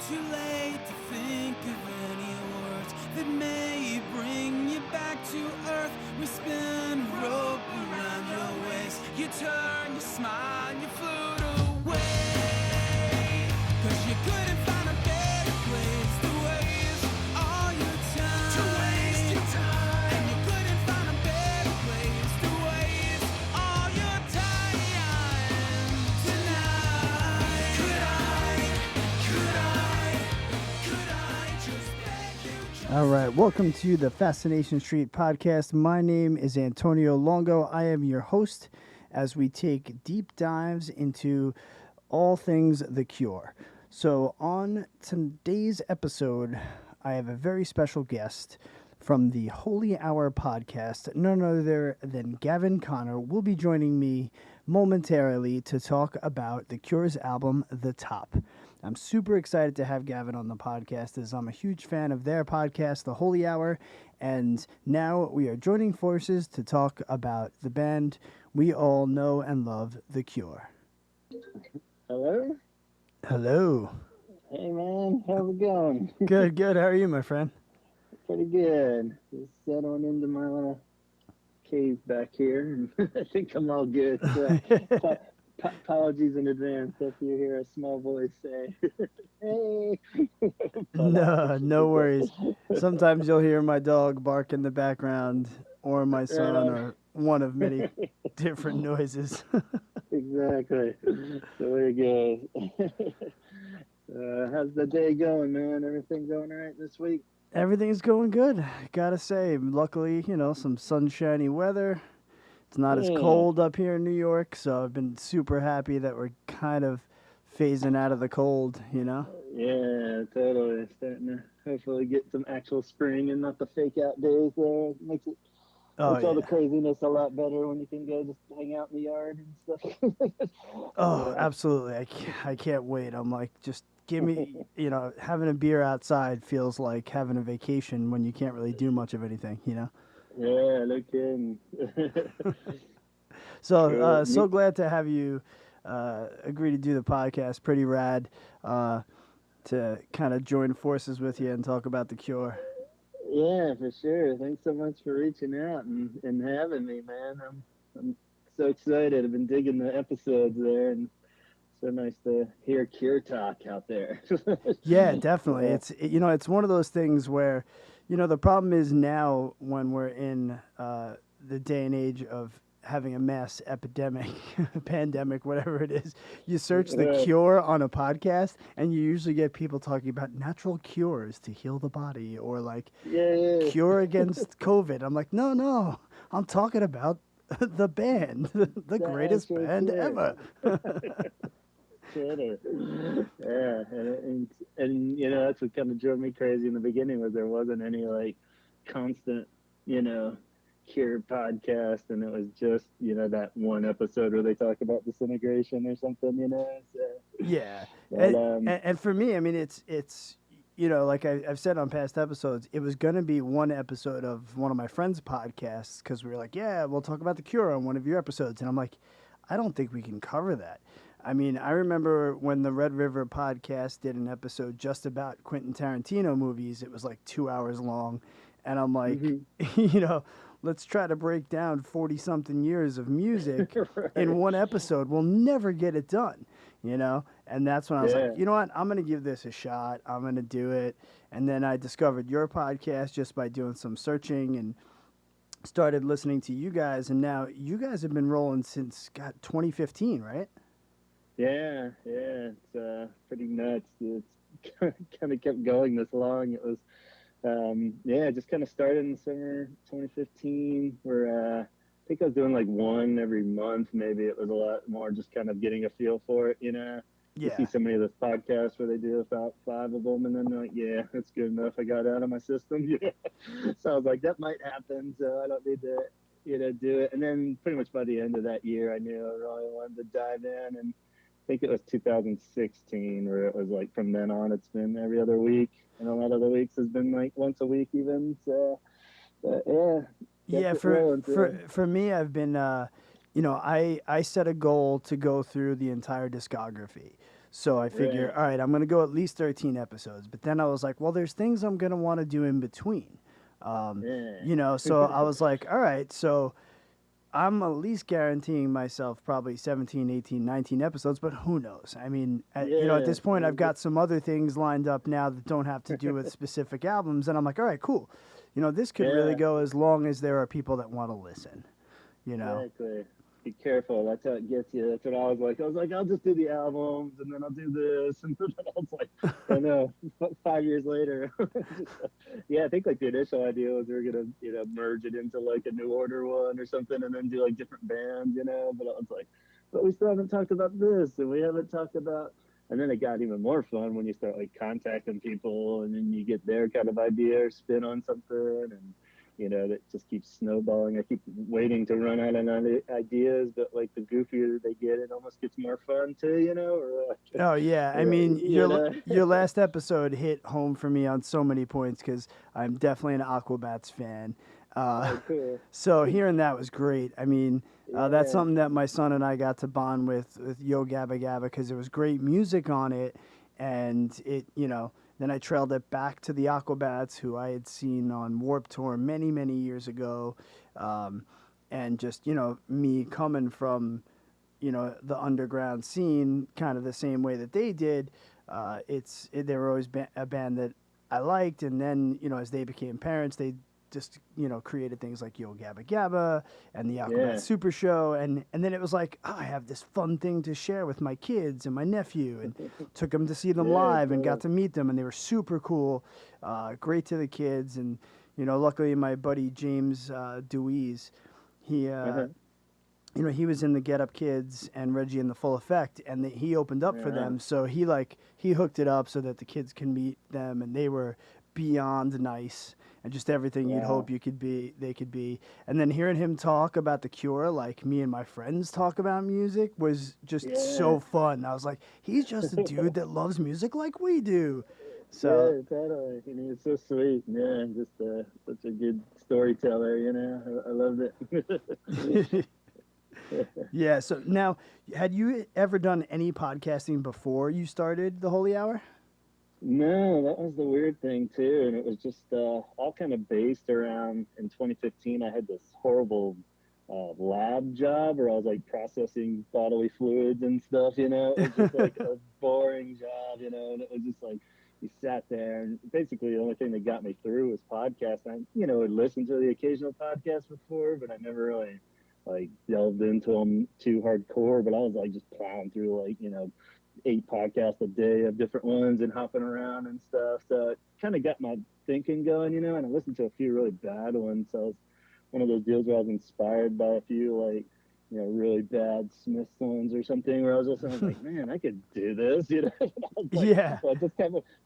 Too late to think of any words that may bring you back to earth. We spin a rope around your waist. You turn, you smile, you float away. 'Cause you couldn't find a better place to waste all your time. To waste your time. And you couldn't find a better place to waste all your time tonight. Could I just beg you? All right, welcome to the Fascination Street podcast. My name is Antonio Longo. I am your host as we take deep dives into all things The Cure. So, on today's episode, I have a very special guest from the Holy Hour podcast. None other than Gavin Conner will be joining me momentarily to talk about The Cure's album, The Top. I'm super excited to have Gavin on the podcast as I'm a huge fan of their podcast, The Holy Hour, and now we are joining forces to talk about the band we all know and love, The Cure. Hello? Hello. Hey man, how's it going? Good, good. How are you, my friend? Pretty good. Just settling into my little cave back here, and I think I'm all good. So, apologies in advance if you hear a small voice say, hey. No worries. Sometimes you'll hear my dog bark in the background or my son or one of many different noises. Exactly. So there you go. How's the day going, man? Everything going all right this week? Everything's going good, gotta say. Luckily, some sunshiny weather. It's not as cold up here in New York, so I've been super happy that we're kind of phasing out of the cold, Yeah, totally. Starting to hopefully get some actual spring and not the fake out days there. Makes all the craziness a lot better when you can go just hang out in the yard and stuff. Oh, absolutely. I can't wait. I'm like, just give me, having a beer outside feels like having a vacation when you can't really do much of anything, Yeah, no kidding. So, so glad to have you agree to do the podcast. Pretty rad to kind of join forces with you and talk about The Cure. Yeah, for sure. Thanks so much for reaching out and having me, man. I'm so excited. I've been digging the episodes there, and so nice to hear Cure talk out there. Yeah, definitely. Yeah. It's one of those things where, the problem is now when we're in the day and age of having a mass epidemic, pandemic, whatever it is, you search The Cure on a podcast and you usually get people talking about natural cures to heal the body or like cure against COVID. I'm like, no, I'm talking about the band, the greatest band ever. Yeah, and that's what kind of drove me crazy in the beginning was there wasn't any like constant Cure podcast, and it was just that one episode where they talk about disintegration or something. So, yeah, but, and for me, I mean, it's like I've said on past episodes, it was going to be one episode of one of my friends' podcasts because we were like, yeah, we'll talk about The Cure on one of your episodes, and I'm like, I don't think we can cover that. I mean, I remember when the Red River podcast did an episode just about Quentin Tarantino movies. It was like 2 hours long. And I'm like, let's try to break down 40-something years of music in one episode. We'll never get it done, And that's when I was like, you know what? I'm going to give this a shot. I'm going to do it. And then I discovered your podcast just by doing some searching and started listening to you guys. And now you guys have been rolling since, 2015, right? Yeah, it's pretty nuts. It's kind of kept going this long. It was, just kind of started in summer 2015. Where I think I was doing like one every month. Maybe it was a lot more, just kind of getting a feel for it. You see so many of those podcasts where they do about 5 of them, and then they're like, yeah, that's good enough. I got out of my system. So I was like, that might happen. So I don't need to, do it. And then pretty much by the end of that year, I knew I really wanted to dive in and. I think it was 2016 where it was like from then on it's been every other week, and a lot of the weeks has been like once a week even. So, but for me, I've been I set a goal to go through the entire discography. So I figure, Right. all right, I'm going to go at least 13 episodes. But then I was like, well, there's things I'm going to want to do in between. Yeah. So I was like, all right, so I'm at least guaranteeing myself probably 17, 18, 19 episodes, but who knows? I mean, at Yeah. this point, I've got some other things lined up now that don't have to do with specific albums. And I'm like, all right, cool. This could really Yeah. go as long as there are people that want to listen, you know? Exactly. Be careful. That's how it gets you. That's what I was like. I was like, I'll just do the albums, and then I'll do this, and then I was like, I know. 5 years later, just, yeah, I think like the initial idea was we were gonna, merge it into like a New Order one or something, and then do like different bands, But I was like, but we still haven't talked about this, and we haven't talked about. And then it got even more fun when you start like contacting people, and then you get their kind of idea or spin on something, and that just keeps snowballing. I keep waiting to run out of ideas, but like the goofier they get, it almost gets more fun too, or like, Oh yeah, I mean your last episode hit home for me on so many points because I'm definitely an Aquabats fan. Uh, Oh, cool. so hearing that was great. I mean, that's Yeah, something that my son and I got to bond with Yo Gabba Gabba because there was great music on it, and then I trailed it back to the Aquabats, who I had seen on Warp Tour many many years ago, um, and just me coming from the underground scene kind of the same way that they did. They were always a band that I liked, and then as they became parents, they just created things like Yo Gabba Gabba and the Aquabat yeah, Super Show, and then it was like, oh, I have this fun thing to share with my kids and my nephew, and took them to see them yeah, live and got cool. to meet them, and they were super cool, great to the kids, and luckily my buddy James Dewey's, he Uh-huh. he was in the Get Up Kids and Reggie in the Full Effect, and he opened up for Yeah, them. So he hooked it up so that the kids can meet them, and they were beyond nice and just everything you'd hope wow. you could be. They could be. And then hearing him talk about the Cure, like me and my friends talk about music, was just Yeah, so fun. I was like, he's just a dude that loves music like we do. So yeah, totally. It's so sweet. Yeah, just such a good storyteller. I loved it. yeah. So now, had you ever done any podcasting before you started the Holy Hour? No, that was the weird thing too, and it was just all kind of based around. In 2015, I had this horrible lab job where I was like processing bodily fluids and stuff. It was just like a boring job, and it was just like you sat there, and basically the only thing that got me through was podcasts. I, had listened to the occasional podcast before, but I never really like delved into them too hardcore. But I was like just plowing through like 8 podcasts a day of different ones and hopping around and stuff. So it kind of got my thinking going, and I listened to a few really bad ones. So it was one of those deals where I was inspired by a few like, really bad Smith songs or something where I was listening, I was like, man, I could do this, And I was like, Yeah. well, I just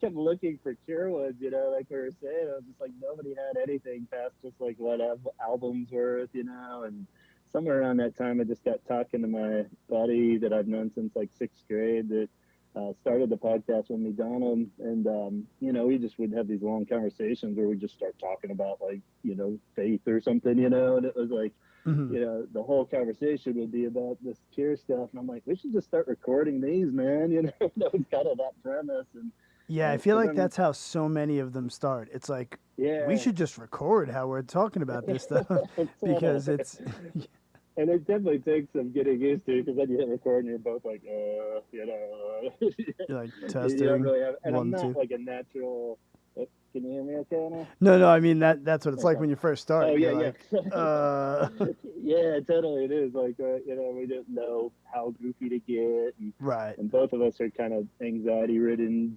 kept looking for Cure ones, like we were saying. I was just like, nobody had anything past just like what albums worth, and somewhere around that time, I just got talking to my buddy that I've known since like 6th grade that started the podcast with me, Donald, and we just would have these long conversations where we just start talking about like faith or something, and it was like Hmm. the whole conversation would be about this Cure stuff, and I'm like, we should just start recording these, man. That was kind of that premise, and Yeah, I feel so like then that's how so many of them start. It's like we yeah, should just record how we're talking about this stuff because totally. it's And it definitely takes some getting used to because then you hit record and you're both like, you're like you don't testing really have. And I'm one, not two. like a natural. Can you hear me okay now? No, no, I mean that's what it's like Okay. when you first start. Oh yeah, You're yeah, like, uh, yeah. Totally, it is like we didn't know how goofy to get, and, right. and both of us are kind of anxiety-ridden,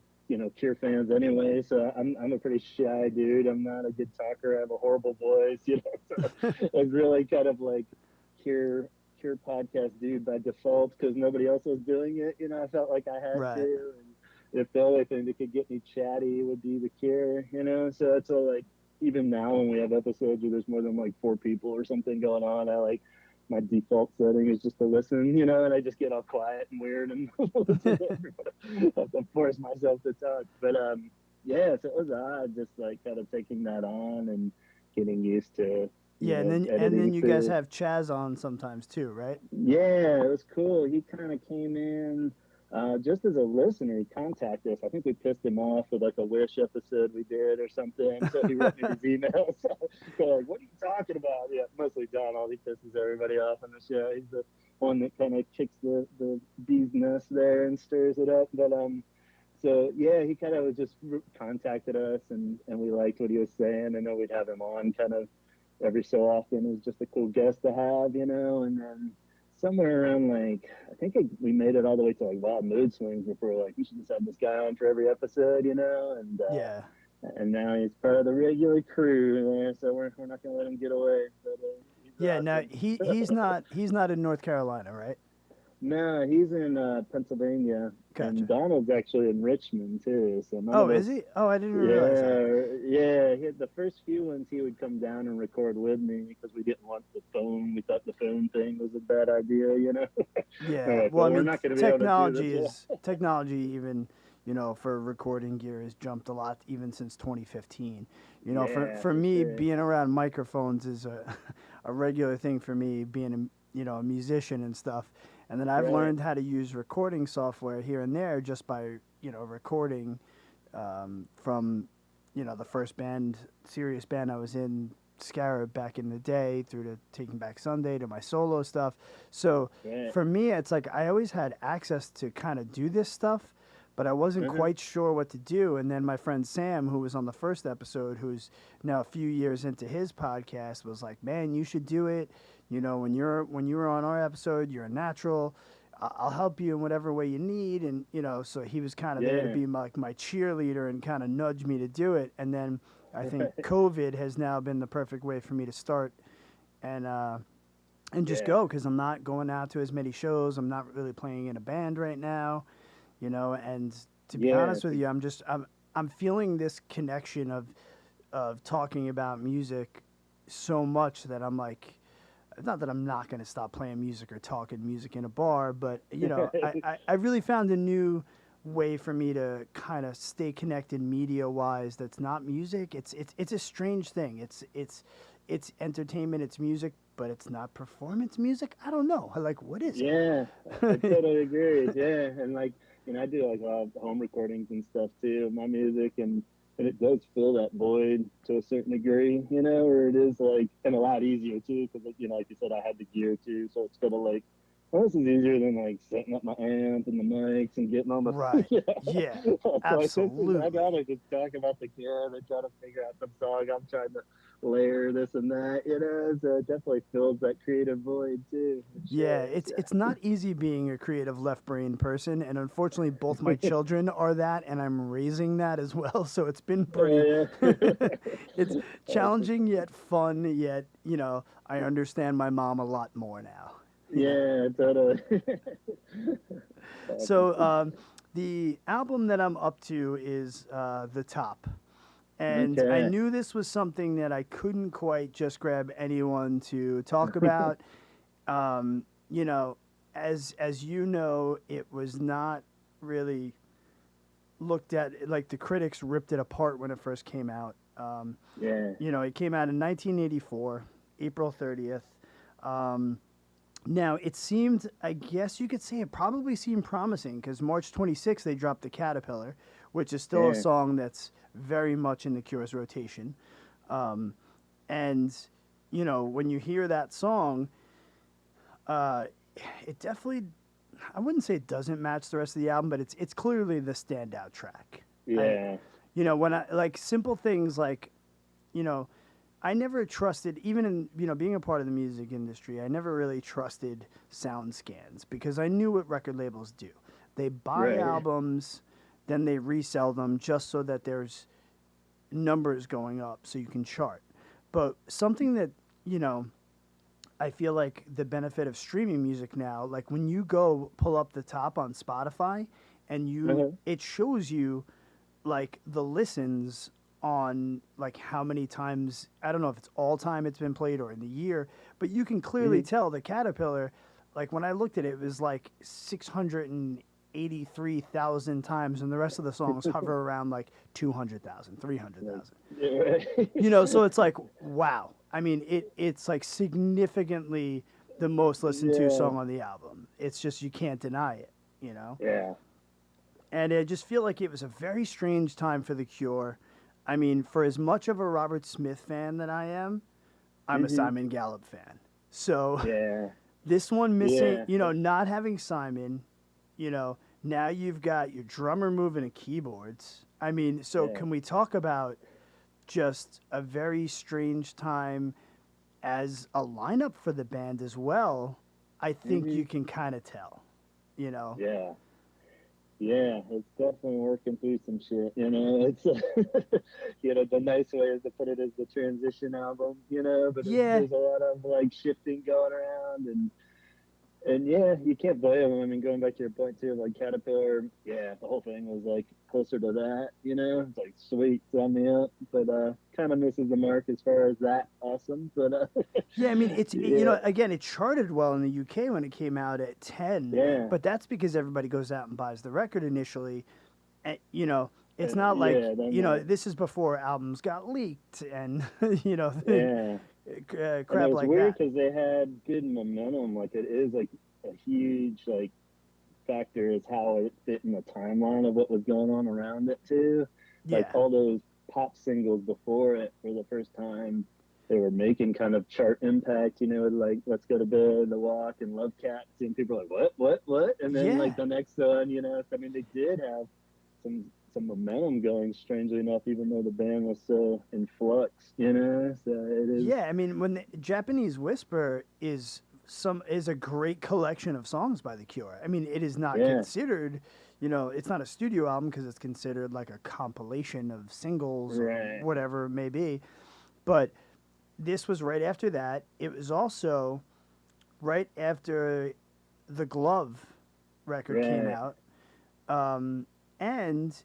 Cure fans anyway. So I'm a pretty shy dude. I'm not a good talker. I have a horrible voice, So it's really kind of like Cure Cure podcast dude by default because nobody else was doing it. I felt like I had Right. to, and if the only thing that could get me chatty would be the Cure. So it's all like even now when we have episodes where there's more than like 4 people or something going on, I like my default setting is just to listen, and I just get all quiet and weird and listen to everybody. I have to force myself to talk. But yeah, so it was odd just like kind of taking that on and getting used to, Yeah, and then editing you guys too. have Chaz on sometimes too, right? Yeah, it was cool. He kind of came in. Just as a listener, he contacted us. I think we pissed him off with like a Wish episode we did or something. So he wrote me these emails. So like, what are you talking about? Yeah, mostly Donald. He pisses everybody off on the show. He's the one that kind of kicks the bee's nest there and stirs it up. But so yeah, he kind of just contacted us, and we liked what he was saying. I know we'd have him on kind of every so often. It was just a cool guest to have, you know. And then somewhere around like I think we made it all the way to like Wild Mood Swings before like we should just have this guy on for every episode, you know. Yeah. And now he's part of the regular crew there, so we're not gonna let him get away. But he's Yeah. Now awesome. he's not in North Carolina, right? No, he's in Pennsylvania, and Gotcha. Donald's actually in Richmond too. So none Oh, of is us. he? Oh, I didn't realize that. Yeah. The first few ones he would come down and record with me because we didn't want the phone. We thought the phone thing was a bad idea, you know. Yeah. Well, I Well, we're mean, not going to be able to do this. technology even, you know, for recording gear has jumped a lot even since 2015. You know, Yeah, for for me, sure. being around microphones is a a regular thing for me, being a musician and stuff. And then I've Right. learned how to use recording software here and there just by, recording from, the first serious band I was in, Scarab, back in the day, through to Taking Back Sunday to my solo stuff. So Right. for me, it's like I always had access to kind of do this stuff, but I wasn't Uh-huh. quite sure what to do. And then my friend Sam, who was on the first episode, who's now a few years into his podcast, was like, "Man, you should do it. You know, when you were on our episode, you're a natural. I'll help you in whatever way you need." And so he was kind of there to Yeah. be my cheerleader and kind of nudge me to do it. And then I think Right. COVID has now been the perfect way for me to start and just Yeah. go, because I'm not going out to as many shows. I'm not really playing in a band right now, And to be Yeah. honest with you, I'm feeling this connection of talking about music so much that I'm like, not that I'm not going to stop playing music or talking music in a bar, but I really found a new way for me to kind of stay connected media wise. That's not music. It's a strange thing. It's entertainment. It's music, but it's not performance music. I don't know. Like, what is Yeah, I it? totally agree. Yeah, and like I do like a lot of home recordings and stuff too of my music, and it does fill that void to a certain degree, you know, where it is like and a lot easier too because like you said, I had the gear too, so it's kind of like well, this is easier than like setting up my amp and the mics and getting on the Right. yeah. Yeah. So like this is I'd Absolutely. rather just talk about the gear and try to figure out some song I'm trying to layer this and that, you know. So it definitely fills that creative void too. For Yeah, sure. it's not easy being a creative left brain person, and unfortunately, both my children are that, and I'm raising that as well. So it's been pretty. Yeah, yeah. It's Awesome. challenging yet fun, yet I understand my mom a lot more now. You know. Yeah, totally. So Awesome. the album that I'm up to is The Top. And I Okay. knew this was something that I couldn't quite just grab anyone to talk about. Um, you know, as you know, it was not really looked at, like, the critics ripped it apart when it first came out. Yeah. It came out in 1984, April 30th. Um, Now, it seemed, I guess you could say it probably seemed promising, because March 26th they dropped The Caterpillar, which is still a Yeah. song that's very much in the Cure's rotation. Um, and, when you hear that song, uh, it definitely, I wouldn't say it doesn't match the rest of the album, but it's clearly the standout track. I, Yeah. when I, like, simple things like, you know, I never trusted, even in being a part of the music industry, I never really trusted sound scans, because I knew what record labels do. They buy Right. albums, then they resell them just so that there's numbers going up so you can chart. But something that you know I feel like the benefit of streaming music now, like when you go pull up The Top on Spotify, and Uh-huh. it shows you like the listens on, like, how many times, I don't know if it's all time it's been played or in the year, but you can clearly Hmm. tell the Caterpillar, like when I looked at it, it was like 683,000 times, and the rest of the songs hover around like 200,000, three hundred Like, thousand. yeah, right. So it's like, wow. I mean, it's like significantly the most listened to Yeah. song on the album. It's just, you can't deny it. you know? Yeah. And I just feel like it was a very strange time for The Cure. I mean, for as much of a Robert Smith fan that I am, I'm a Mhm. Simon Gallup fan. So Yeah. this one missing, Yeah. not having Simon, you know, now you've got your drummer moving to keyboards. I mean, so Yeah. can we talk about just a very strange time as a lineup for the band as well? I think you Mhm. can kind of tell, you know. Yeah. Yeah, it's definitely working through some shit. It's the nice way is to put it as the transition album. But Yeah, there's a lot of like shifting going around, and yeah, you can't blame them. I mean, going back to your point too, like Caterpillar, yeah, the whole thing was like closer to that. It's like sweet, sign me up, but kind of misses the mark as far as that awesome. But yeah, I mean, yeah, again, it charted well in the UK when it came out at 10, yeah, but that's because everybody goes out and buys the record initially. And, it's not like, yeah, then that, this is before albums got leaked and, you know, yeah. And it crap was like weird that. because they had good momentum. Like it is like a huge like factor is how it fit in the timeline of what was going on around it too. Like Yeah. all those pop singles before it for the first time they were making kind of chart impact, like Let's Go to Bed, The Walk, and Love Cats, and people are like, what? And then like Yeah. the next one, so, I mean they did have some momentum going strangely enough, even though the band was so in flux, So it is Yeah. I mean, when the Japanese Whisper is a great collection of songs by The Cure. I mean, it is not yeah, considered, it's not a studio album because it's considered like a compilation of singles or right, whatever it may be. But this was right after that. It was also right after the Glove record came right. out, and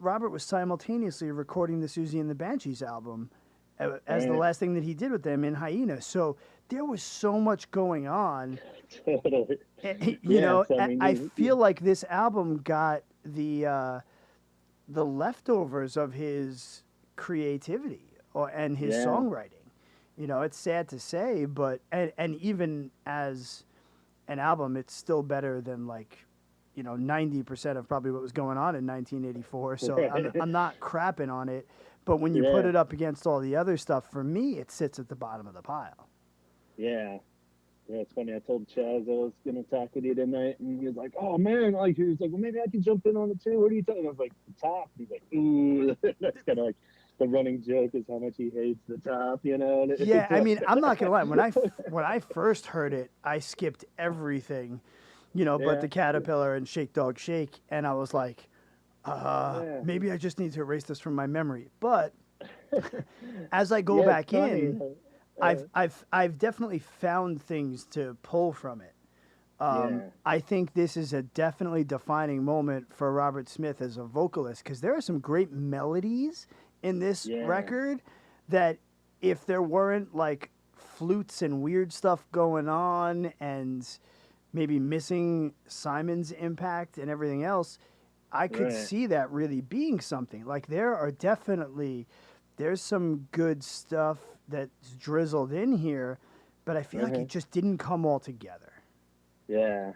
Robert was simultaneously recording the Susie and the Banshees album as the Right. last thing that he did with them in Hyena. So there was so much going on. Totally. You Yeah. know, So I I mean, feel like this album got the leftovers of his creativity and his yeah, songwriting. It's sad to say, but and even as an album, it's still better than like 90% of probably what was going on in 1984. So right. I'm not crapping on it, but when you put Yeah, it up against all the other stuff, for me, it sits at the bottom of the pile. yeah. Yeah, it's funny. I told Chaz I was gonna talk with you tonight, and he was like, "Oh man!" Like he was like, "Well, maybe I can jump in on it too." What are you talking? I was like, "The top." He's like, "Ooh," that's kind of like the running joke is how much he hates the top. And Yeah, it's I like, mean, I'm not gonna lie. When I first heard it, I skipped everything, but yeah, the Caterpillar and Shake Dog Shake, and I was like, yeah, maybe I just need to erase this from my memory. But as I go yeah. It's back funny. in, I've definitely found things to pull from it. Yeah, I think this is a definitely defining moment for Robert Smith as a vocalist because there are some great melodies in this yeah, record that if there weren't like flutes and weird stuff going on and maybe missing Simon's impact and everything else, I could right. see that really being something. Like there's some good stuff that's drizzled in here, but I feel like Uh-huh. it just didn't come all together. Yeah.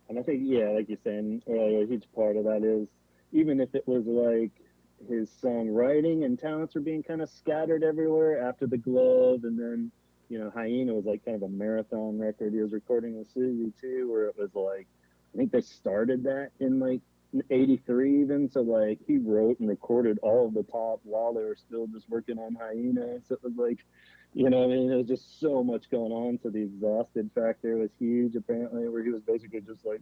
And I think, yeah, like you're saying earlier, a huge part of that is even if it was like his songwriting and talents were being kind of scattered everywhere after the Glove, and then Hyena was like kind of a marathon record. He was recording with Susie too, where it was like I think they started that in like '83 even. So like he wrote and recorded all of the top while they were still just working on Hyena. So it was like what I mean? There was just so much going on. So the exhausted factor was huge, apparently, where he was basically just like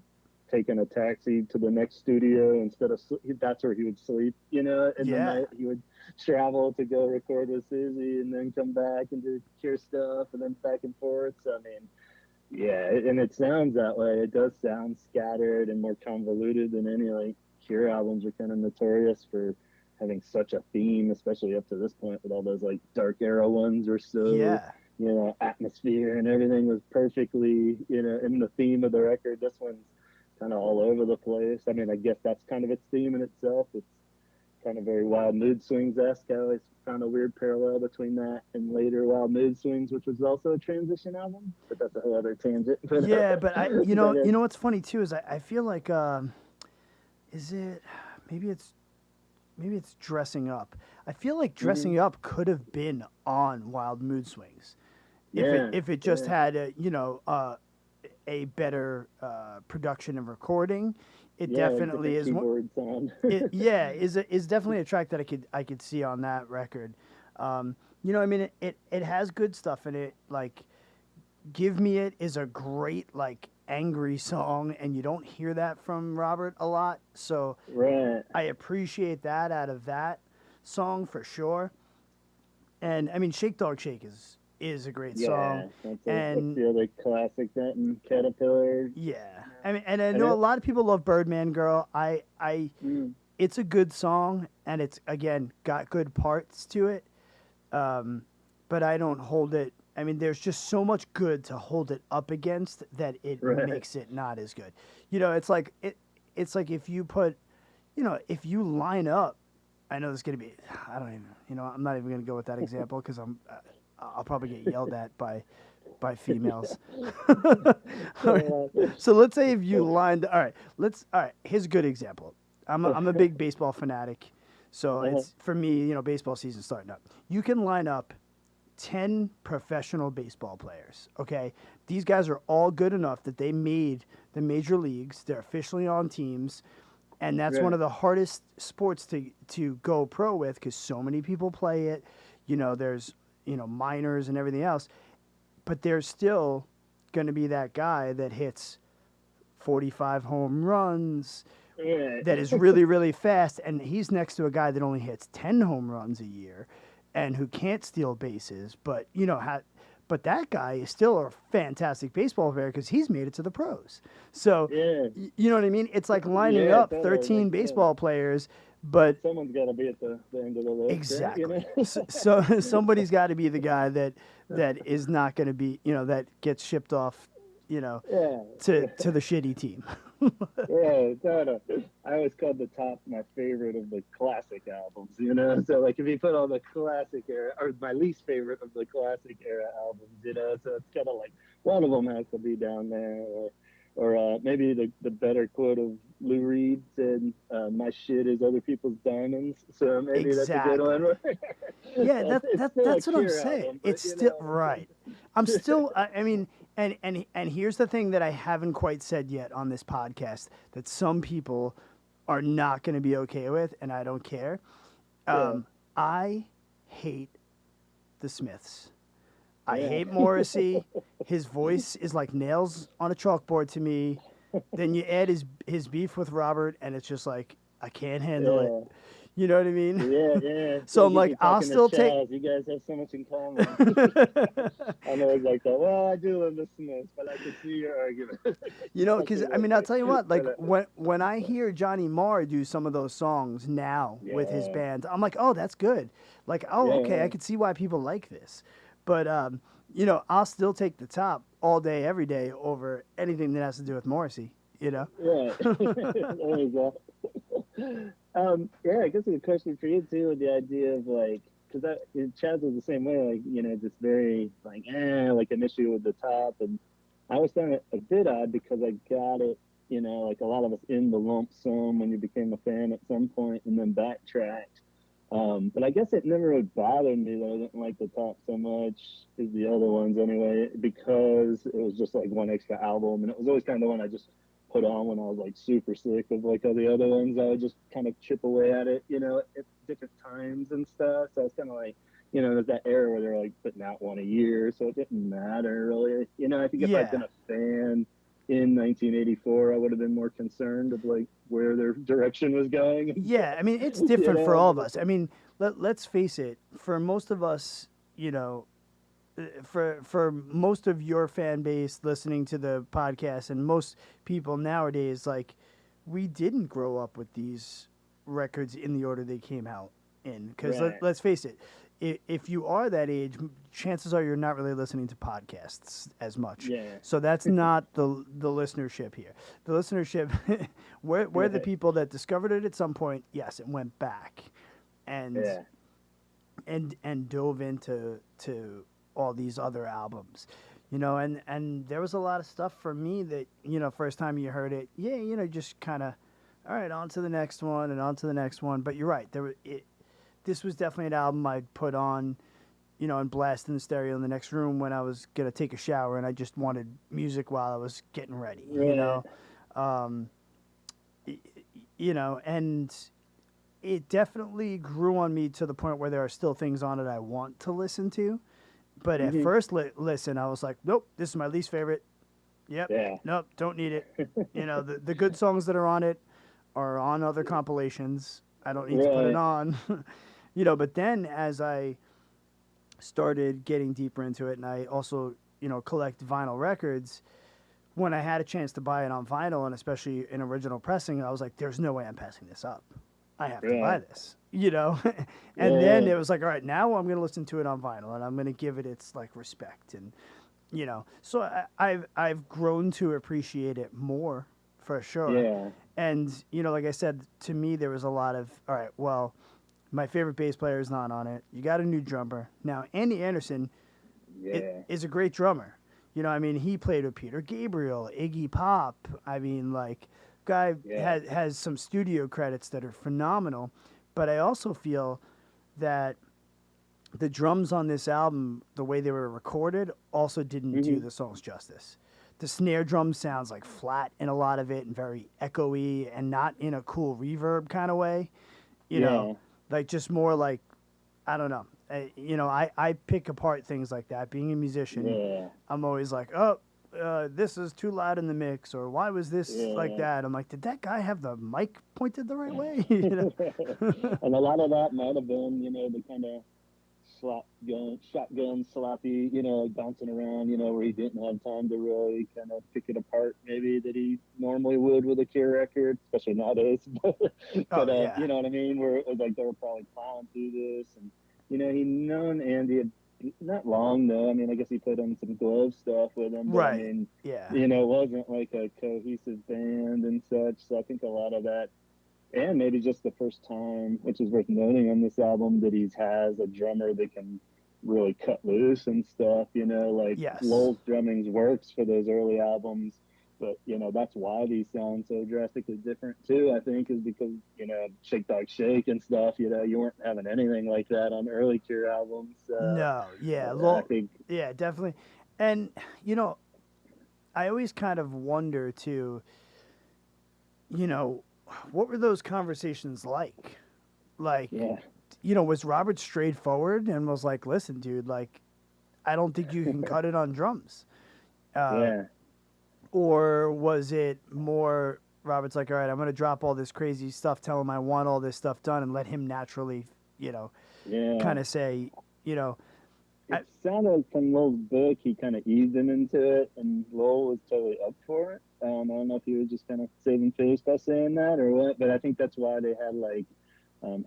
taking a taxi to the next studio instead of that's where he would sleep, in the Yeah. night. He would travel to go record with Susie and then come back and do Cure stuff and then back and forth. So, I mean, yeah, and it sounds that way. It does sound scattered and more convoluted than any like Cure albums are kind of notorious for having such a theme, especially up to this point with all those like dark era ones were so, Yeah. atmosphere and everything was perfectly, in the theme of the record. This one's kind of all over the place. I mean, I guess that's kind of its theme in itself. It's kind of very Wild Mood Swings-esque. I always found a weird parallel between that and later Wild Mood Swings, which was also a transition album, but that's a whole other tangent. But, Yeah, but but you know what's funny too is I feel like is it maybe it's maybe it's Dressing Up. I feel like Dressing Up could have been on Wild Mood Swings yeah, if it just had a better production and recording. It yeah, like definitely different is one. keyboard sound. Is definitely a track that I could see on that record. I mean, it has good stuff in it. Like, "Give Me It" is a great like angry song, and you don't hear that from Robert a lot. So Right. I appreciate that out of that song for sure. And I mean, "Shake Dog Shake" is a great song, Yeah, that's and the other classic, that and Caterpillar. yeah, I mean, and I And know a it, lot of people love "Birdman Girl." mm, It's a good song, and it's again got good parts to it. But I don't hold it. I mean, there's just so much good to hold it up against that it right. makes it not as good. It's like It's like if you put, if you line up. I know this is gonna be. I don't even. I'm not even gonna go with that example because I'll probably get yelled at by females. All right. So let's say if you lined. All right. All right. Here's a good example. I'm a big baseball fanatic, so it's for me. Baseball season starting up. You can line up 10 professional baseball players. Okay, these guys are all good enough that they made the major leagues. They're officially on teams, and that's one Right. of the hardest sports to go pro with because so many people play it. There's minors and everything else, but there's still going to be that guy that hits 45 home runs, Right. that is really, really fast, and he's next to a guy that only hits 10 home runs a year and who can't steal bases, but that guy is still a fantastic baseball player because he's made it to the pros. So, Yeah. you know what I mean? It's like lining Yeah, up totally. 13 Like, yeah. baseball players, but Someone's got to be at the end of the list, right? You know? exactly. So somebody's got to be the guy that is not going to be, that gets shipped off, you know, Yeah. to the shitty team. Yeah, totally. I always called the top my favorite of the classic albums, you know? So, like, if you put all the classic era, or my least favorite of the classic era albums, you know? So it's kind of like one of them has to be down there, or maybe the better quote of Lou Reed said, "My shit is other people's diamonds." So maybe that's a good Exactly. one. Yeah, It's still a that's what I'm Cure saying. album, but It's you still know. right. I'm still. I mean, and here's the thing that I haven't quite said yet on this podcast that some people are not going to be okay with, and I don't care. Yeah, I hate the Smiths. I yeah, hate Morrissey. His voice is like nails on a chalkboard to me. Then you add his beef with Robert, and it's just like I can't handle it. yeah. You know what I mean? Yeah. It's So like I'm you'd like, be I'll talking to still take. Charles. You guys have so much in common. I'm always like that. Well, I do love the Smiths, but I can see your argument. Because Especially I mean, I'll tell you what. Like but when I hear Johnny Marr do some of those songs now with his yeah, band, I'm like, oh, that's good. Like, oh, okay, I yeah, could see why people like this. But I'll still take the top all day, every day over anything that has to do with Morrissey. You know? yeah. There you go. Yeah, I guess a question for you too, with the idea of like, because Chaz was the same way, like, just very like, like an issue with the top, and I always found it a bit odd because I got it, like a lot of us in the lump sum when you became a fan at some point and then backtracked. But I guess it never really bothered me that I didn't like the top so much as the other ones anyway, because it was just like one extra album, and it was always kind of the one I just put on when I was like super sick of like all the other ones. I would just kind of chip away at it, at different times and stuff. So it's kind of like, there's that era where they're like putting out one a year, so it didn't matter really. I think if I'd Yeah. been a fan in 1984, I would have been more concerned of like where their direction was going and Yeah. stuff. I mean, it's different for all of But us. I mean, let's face it. For most of us, for most of your fan base listening to the podcast and most people nowadays, like we didn't grow up with these records in the order they came out in. Because right, let's face it, if you are that age, chances are you're not really listening to podcasts as much. yeah, So that's not the listenership here. The listenership, we're the right, people that discovered it at some point. Yes, it went back. and Yeah. and dove into all these other albums, and there was a lot of stuff for me that, first time you heard it, yeah, just kind of, all right, on to the next one and on to the next one. But you're right, this was definitely an album I'd put on, and blast in the stereo in the next room when I was gonna take a shower and I just wanted music while I was getting ready, Right. um, and it definitely grew on me to the point where there are still things on it I want to listen to. But at Hmm. first listen, I was like, nope, this is my least favorite. Yep, Yeah. nope, don't need it. The good songs that are on it are on other compilations. I don't need to put it Right. on. But then as I started getting deeper into it, and I also, collect vinyl records, when I had a chance to buy it on vinyl and especially in original pressing, I was like, there's no way I'm passing this up. I have to buy Right. this, and then Yeah. it was like, all right, now I'm going to listen to it on vinyl and I'm going to give it its like respect. And, so I've grown to appreciate it more for sure. Yeah. And, like I said, to me, there was a lot of, all right, well, my favorite bass player is not on it. You got a new drummer. Now, Andy Anderson Yeah. is a great drummer. I mean, he played with Peter Gabriel, Iggy Pop. I mean, like, guy Yeah. has some studio credits that are phenomenal. But I also feel that the drums on this album, the way they were recorded, also didn't do Hmm. the songs justice. The snare drum sounds like flat in a lot of it and very echoey and not in a cool reverb kind of way. You know, Yeah. like just more like, I don't know. I pick apart things like that. Being a musician, Yeah. I'm always like, oh, this is too loud in the mix, or why was this like Yeah. that? I'm like, did that guy have the mic pointed the right way? And a lot of that might have been, the kind of shotgun sloppy, like bouncing around, where he didn't have time to really kind of pick it apart, maybe that he normally would with a Cure record, especially nowadays. But Oh yeah, you know what I mean? Where it was like they were probably plowing through this, and he known Andy had not long though. I mean, I guess he put on some glove stuff with him, but I right. mean, Yeah. it wasn't like a cohesive band and such. So I think a lot of that, and maybe just the first time, which is worth noting on this album, that he has a drummer that can really cut loose and stuff. Like Yes. Lowell's drumming works for those early albums, but that's why these sound so drastically different too. I think is because Shake Dog Shake and stuff. You weren't having anything like that on early Cure albums. No. Yeah. I think, Yeah. Definitely. And I always kind of wonder too. You know, what were those conversations like? Like, yeah, was Robert straightforward and was like, "Listen, dude, like, I don't think you can cut it on drums," uh, yeah, or was it more Robert's like, "All right, I'm gonna drop all this crazy stuff, tell him I want all this stuff done, and let him naturally, yeah. kind of say, you know, It I, sounded from Lowell's book, he kind of eased him into it, and Lowell was totally up for it. I don't know if he was just kind of saving face by saying that or what, but I think that's why they had like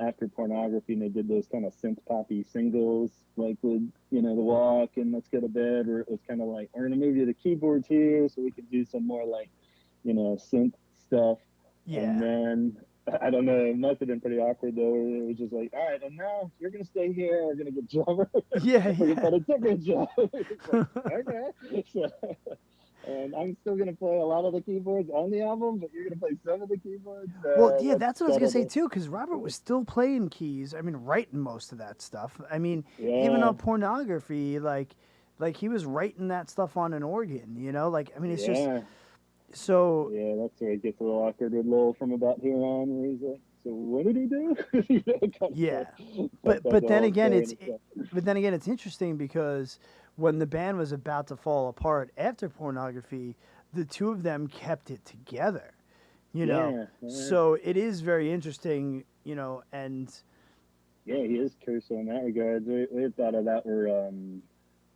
after Pornography, and they did those kind of synth poppy singles, like with The Walk and Let's Go to Bed, where it was kind of like, we're gonna move you to keyboards here, so we could do some more like synth stuff, and yeah, then I don't know. It must have been pretty awkward though. It was just like, all right, and now you're gonna stay here. We're gonna get drummer. yeah, We're gonna yeah, find a different job. It's like, okay. So, and I'm still gonna play a lot of the keyboards on the album, but you're gonna play some of the keyboards. Well, yeah, That's that's what I was kind gonna of say the, too, because Robert was still playing keys. I mean, writing most of that stuff. I mean, even yeah, on Pornography, like he was writing that stuff on an organ. Like I mean, it's just yeah, so. yeah. That's where it gets a little awkward with Lowell from about here on, where he's like, so what did he do? Kind of Yeah, sets up but the then whole again, story and stuff. it's interesting because when the band was about to fall apart after Pornography, the two of them kept it together. Yeah, yeah. So it is very interesting. And Yeah, he is cursed in that regard. We had thought of that where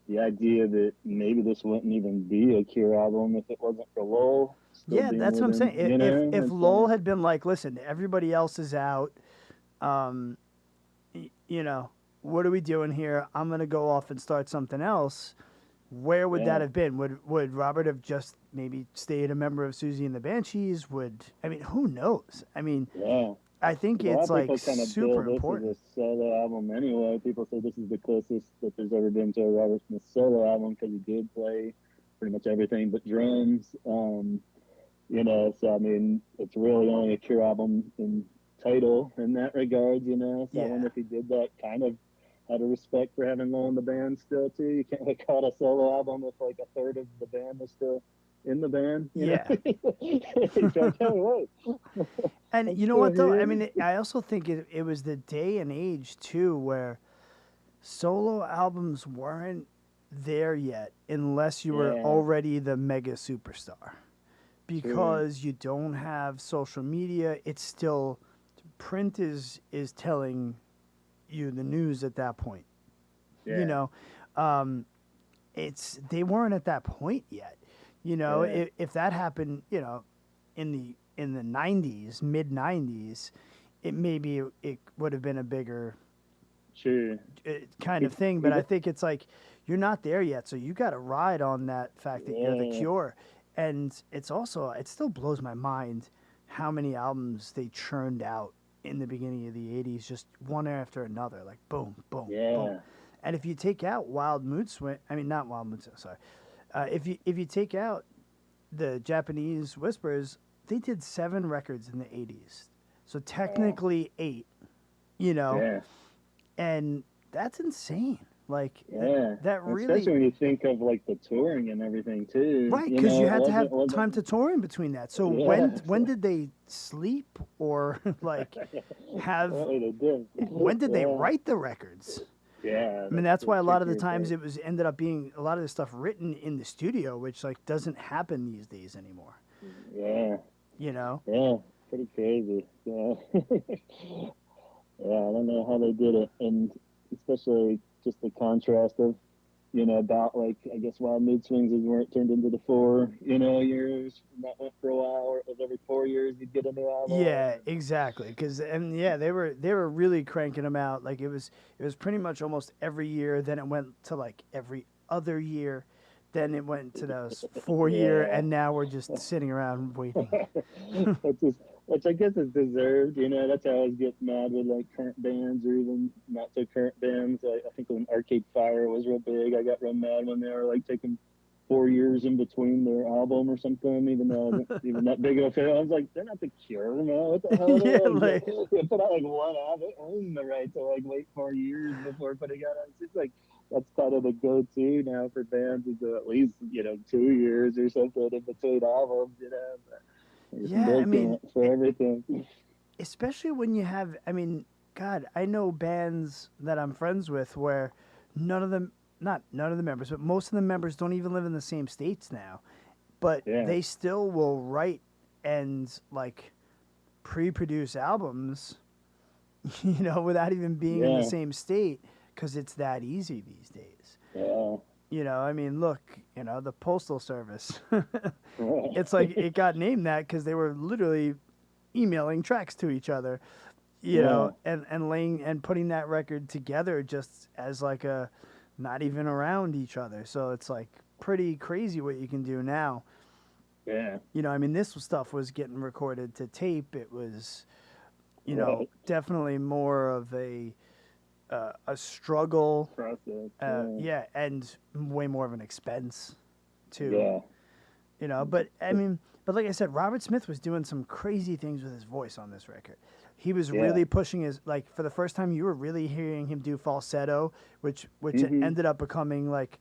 the idea that maybe this wouldn't even be a Cure album if it wasn't for Lowell still yeah, being that's what with I'm him. saying. If It's Lowell had been like, listen, everybody else is out, um, you know, what are we doing here? I'm gonna go off and start something else. Where would that yeah, have been? Would Robert have just maybe stayed a member of Susie and the Banshees? Who knows? I mean, yeah, I think Because a lot it's of like people kind of bill super this as important. a solo album anyway. People say this is the closest that there's ever been to a Robert Smith solo album because he did play pretty much everything but drums. So I mean, it's really only a Cure album in title in that regard, So I Yeah. wonder if he did that kind of out of respect for having Low in the band still too. You can't like call it a solo album if like a third of the band was still in the band. Yeah. He's like, hey, wait, And I'm you know still what though? I here. mean, I also think it was the day and age too where solo albums weren't there yet unless you were Yeah, already the mega superstar. true. Because you don't have social media, it's still print is telling you the news at that point. You Yeah, know, um, it's they weren't at that point yet. yeah, If that happened, in the '90s, mid '90s, it maybe it would have been a bigger true. kind of It, thing. But I it, think it's like you're not there yet, so you got to ride on that fact that you're the yeah, Cure. And it's also it still blows my mind how many albums they churned out in the beginning of the '80s, just one after another, like boom, boom, boom. yeah. And if you take out Wild Mood Swing, I mean not Wild Mood Swing, sorry. If you take out the Japanese Whispers, they did 7 records in the '80s, so Wow. technically 8. You know, Yeah, and that's insane. Like yeah. that And really especially when you think of like the touring and everything too. right because you It had to wasn't have wasn't. time to tour in between that. So Yeah. when did they sleep or like have Apparently they did. when did they Yeah, write the records? yeah. I mean That's that's the why a lot of the trickier times part. it was ended up being a lot of the stuff written in the studio, which like doesn't happen these days anymore. Yeah, You know? yeah. Pretty crazy. Yeah. Yeah, I don't know how they did it, and especially just the contrast of, about like I guess Wild Mood Swings is where it turned into the 4 years, and that went for a while, where it was every 4 years you'd get a new album. Yeah, exactly. Because and yeah, they were really cranking them out. Like it was pretty much almost every year. Then it went to like every other year. Then it went to those 4 year, Yeah, and now we're just sitting around waiting. which I guess is deserved. That's how I always get mad with like current bands or even not so current bands. I think when Arcade Fire was real big, I got real mad when they were like taking 4 years in between their album or something. Even though I wasn't even that big of a fan, I was like, they're not the Cure, man. What the hell? Yeah, They're like like they put out like one album, they own the right to like wait 4 years before putting out. It's just like that's kind of the go-to now for bands is at least 2 years or something in between albums. They're just yeah. I milking mean, it for everything. especially when you have. I mean, God, I know bands that I'm friends with where none of them, not none of the members, but most of the members don't even live in the same states now. But Yeah, they still will write and like pre-produce albums, without even being in the yeah, same state because it's that easy these days. yeah, I mean, look, the Postal Service. right. It's like it got named that because they were literally emailing tracks to each other, Yeah, and laying and putting that record together just as like a not even around each other. So it's like pretty crazy what you can do now. yeah, I mean, this stuff was getting recorded to tape. It was, right. definitely more of a struggle. Process. Yeah, Yeah, and way more of an expense too. yeah, But I mean, but like I said, Robert Smith was doing some crazy things with his voice on this record. He was yeah. really pushing his like for the first time you were really hearing him do falsetto, which Hmm. ended up becoming like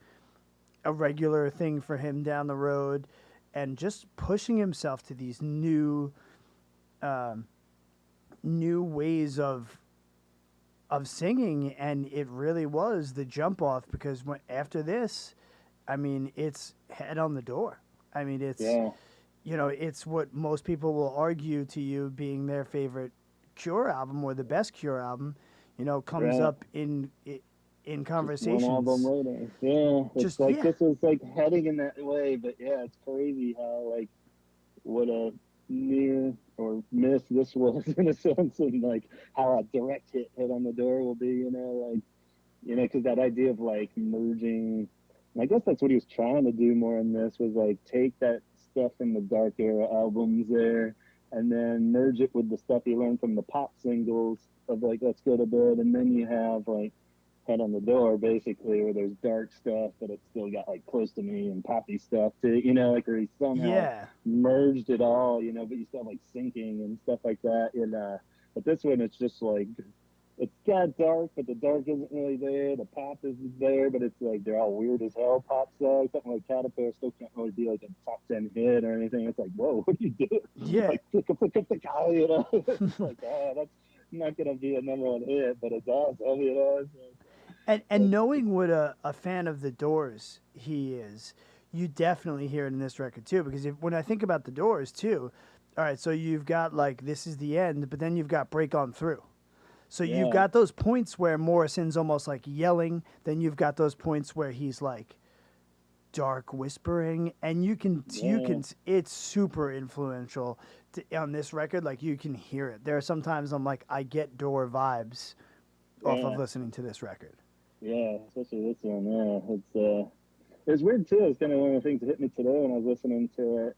a regular thing for him down the road, and just pushing himself to these new ways of singing, and it really was the jump off because after this, I mean, it's head on the door. I mean, Yeah, it's what most people will argue to you being their favorite Cure album or the best Cure album, comes right. up in Just one album conversations. later. Yeah, it's Just like yeah, this was like heading in that way, but yeah, it's crazy how like what a near or miss this was in a sense, and like how a direct hit on the door will be. Because that idea of like merging, and I guess that's what he was trying to do more in this was like take that stuff from the Dark Era albums there and then merge it with the stuff you learn from the pop singles of like Let's Go to Bed, and then you have like Head on the Door, basically, where there's dark stuff, but it's still got like Close to Me and poppy stuff too, you know, like where he somehow Yeah. merged it all, you know, but you still have like syncing and stuff like that. And but this one, it's just like it's got dark, but the dark isn't really there. The pop isn't there, but it's like they're all weird as hell pop songs. Something like Caterpillar still can't really be like a top 10 hit or anything. It's like, whoa, what are you doing? Yeah. Like, flick, you know? It's like, oh, that's not gonna be a number one hit, but it's awesome, you know? And knowing what a fan of the Doors he is, you definitely hear it in this record too. Because when I think about the Doors too, all right, so you've got like This Is the End, but then you've got Break On Through. So you've Yeah. got those points where Morrison's almost like yelling. Then you've got those points where he's like dark whispering, and you can it's super influential on this record. Like you can hear it. There are sometimes I'm like I get Door vibes off of Yeah. listening to this record. Yeah, especially this one. Yeah, it's weird too. It's kind of one of the things that hit me today when I was listening to it.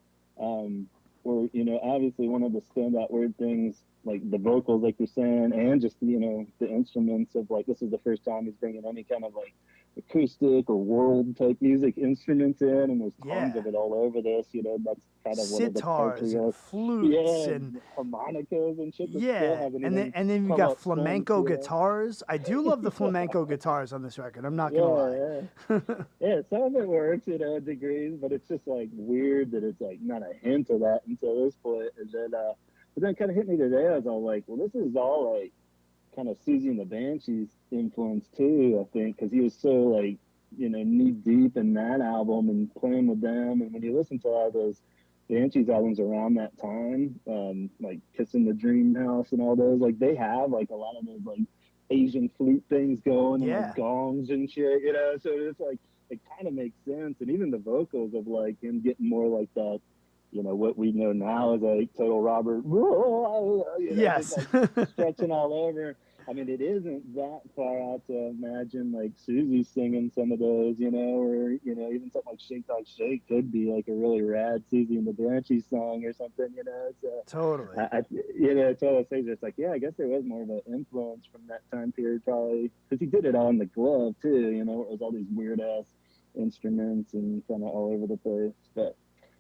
Where you know, obviously one of the standout weird things, like the vocals, like you're saying, and just you know the instruments of like this is the first time he's bringing any kind of like acoustic or world type music instruments in, and there's tons Yeah. of it all over this. You know, that's kind of one of the parts where Sitars you're and like, flutes yeah, and harmonicas and shit that still yeah, hasn't and then even and then you come got up since. flamenco You know. guitars. I do love the flamenco guitars on this record. I'm not gonna lie. Yeah, yeah. Yeah, some of it works, you know, degrees, but it's just like weird that it's like not a hint of that until this point. And then, but then it kind of hit me today. I was all like, well, this is all like kind of Susie and the Banshees influence too, I think, because he was so like, you know, knee deep in that album and playing with them. And when you listen to all those Banshees albums around that time, like Kissing the Dream House and all those, like they have like a lot of those like Asian flute things going and like Yeah. gongs and shit, you know. So it's like it kind of makes sense, and even the vocals of like him getting more like that, you know, what we know now as like total Robert, you know, just Yes. like stretching all over. I mean, it isn't that far out to imagine like Susie singing some of those, you know, or you know, even something like Shake Dog Shake could be like a really rad Susie and the Banshees song or something, you know. So Totally. you know, it's one of those things. It's like, yeah, I guess there was more of an influence from that time period, probably, because he did it on the glove too. You know, it was all these weird ass instruments and kind of all over the place. But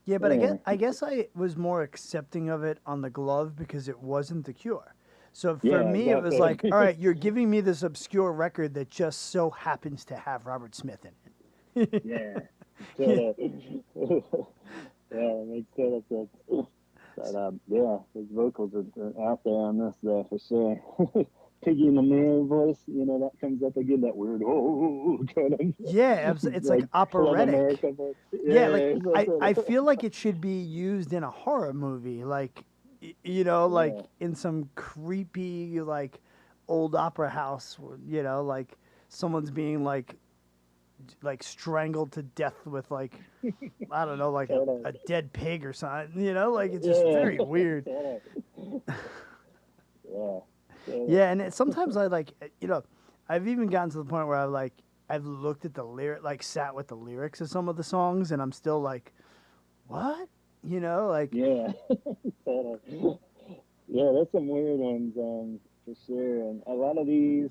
Yeah, but I guess yeah, I guess I was more accepting of it on the glove because it wasn't The Cure. So for yeah, me, it was like, exactly. all right, you're giving me this obscure record that just so happens to have Robert Smith in it. Yeah, Yeah. totally. Yeah, it makes total sense. But yeah, his vocals are out there on this though for sure. Piggy in the Mirror voice, you know, that comes up again. That weird kind of Yeah, it's like Club operatic. America voice. Yeah, like Yeah, I feel like it should be used in a horror movie, like you know, like yeah. in some creepy like old opera house, you know, like someone's being like strangled to death with like I don't know, like Totally. a dead pig or something, you know, like it's just Yeah. very weird. Totally. Yeah. Totally. Yeah, and sometimes I like, you know, I've even gotten to the point where I've looked at the lyric, like sat with the lyrics of some of the songs, and I'm still like, what? You know, like, Yeah. Totally. Yeah, there's some weird ones, for sure. And a lot of these,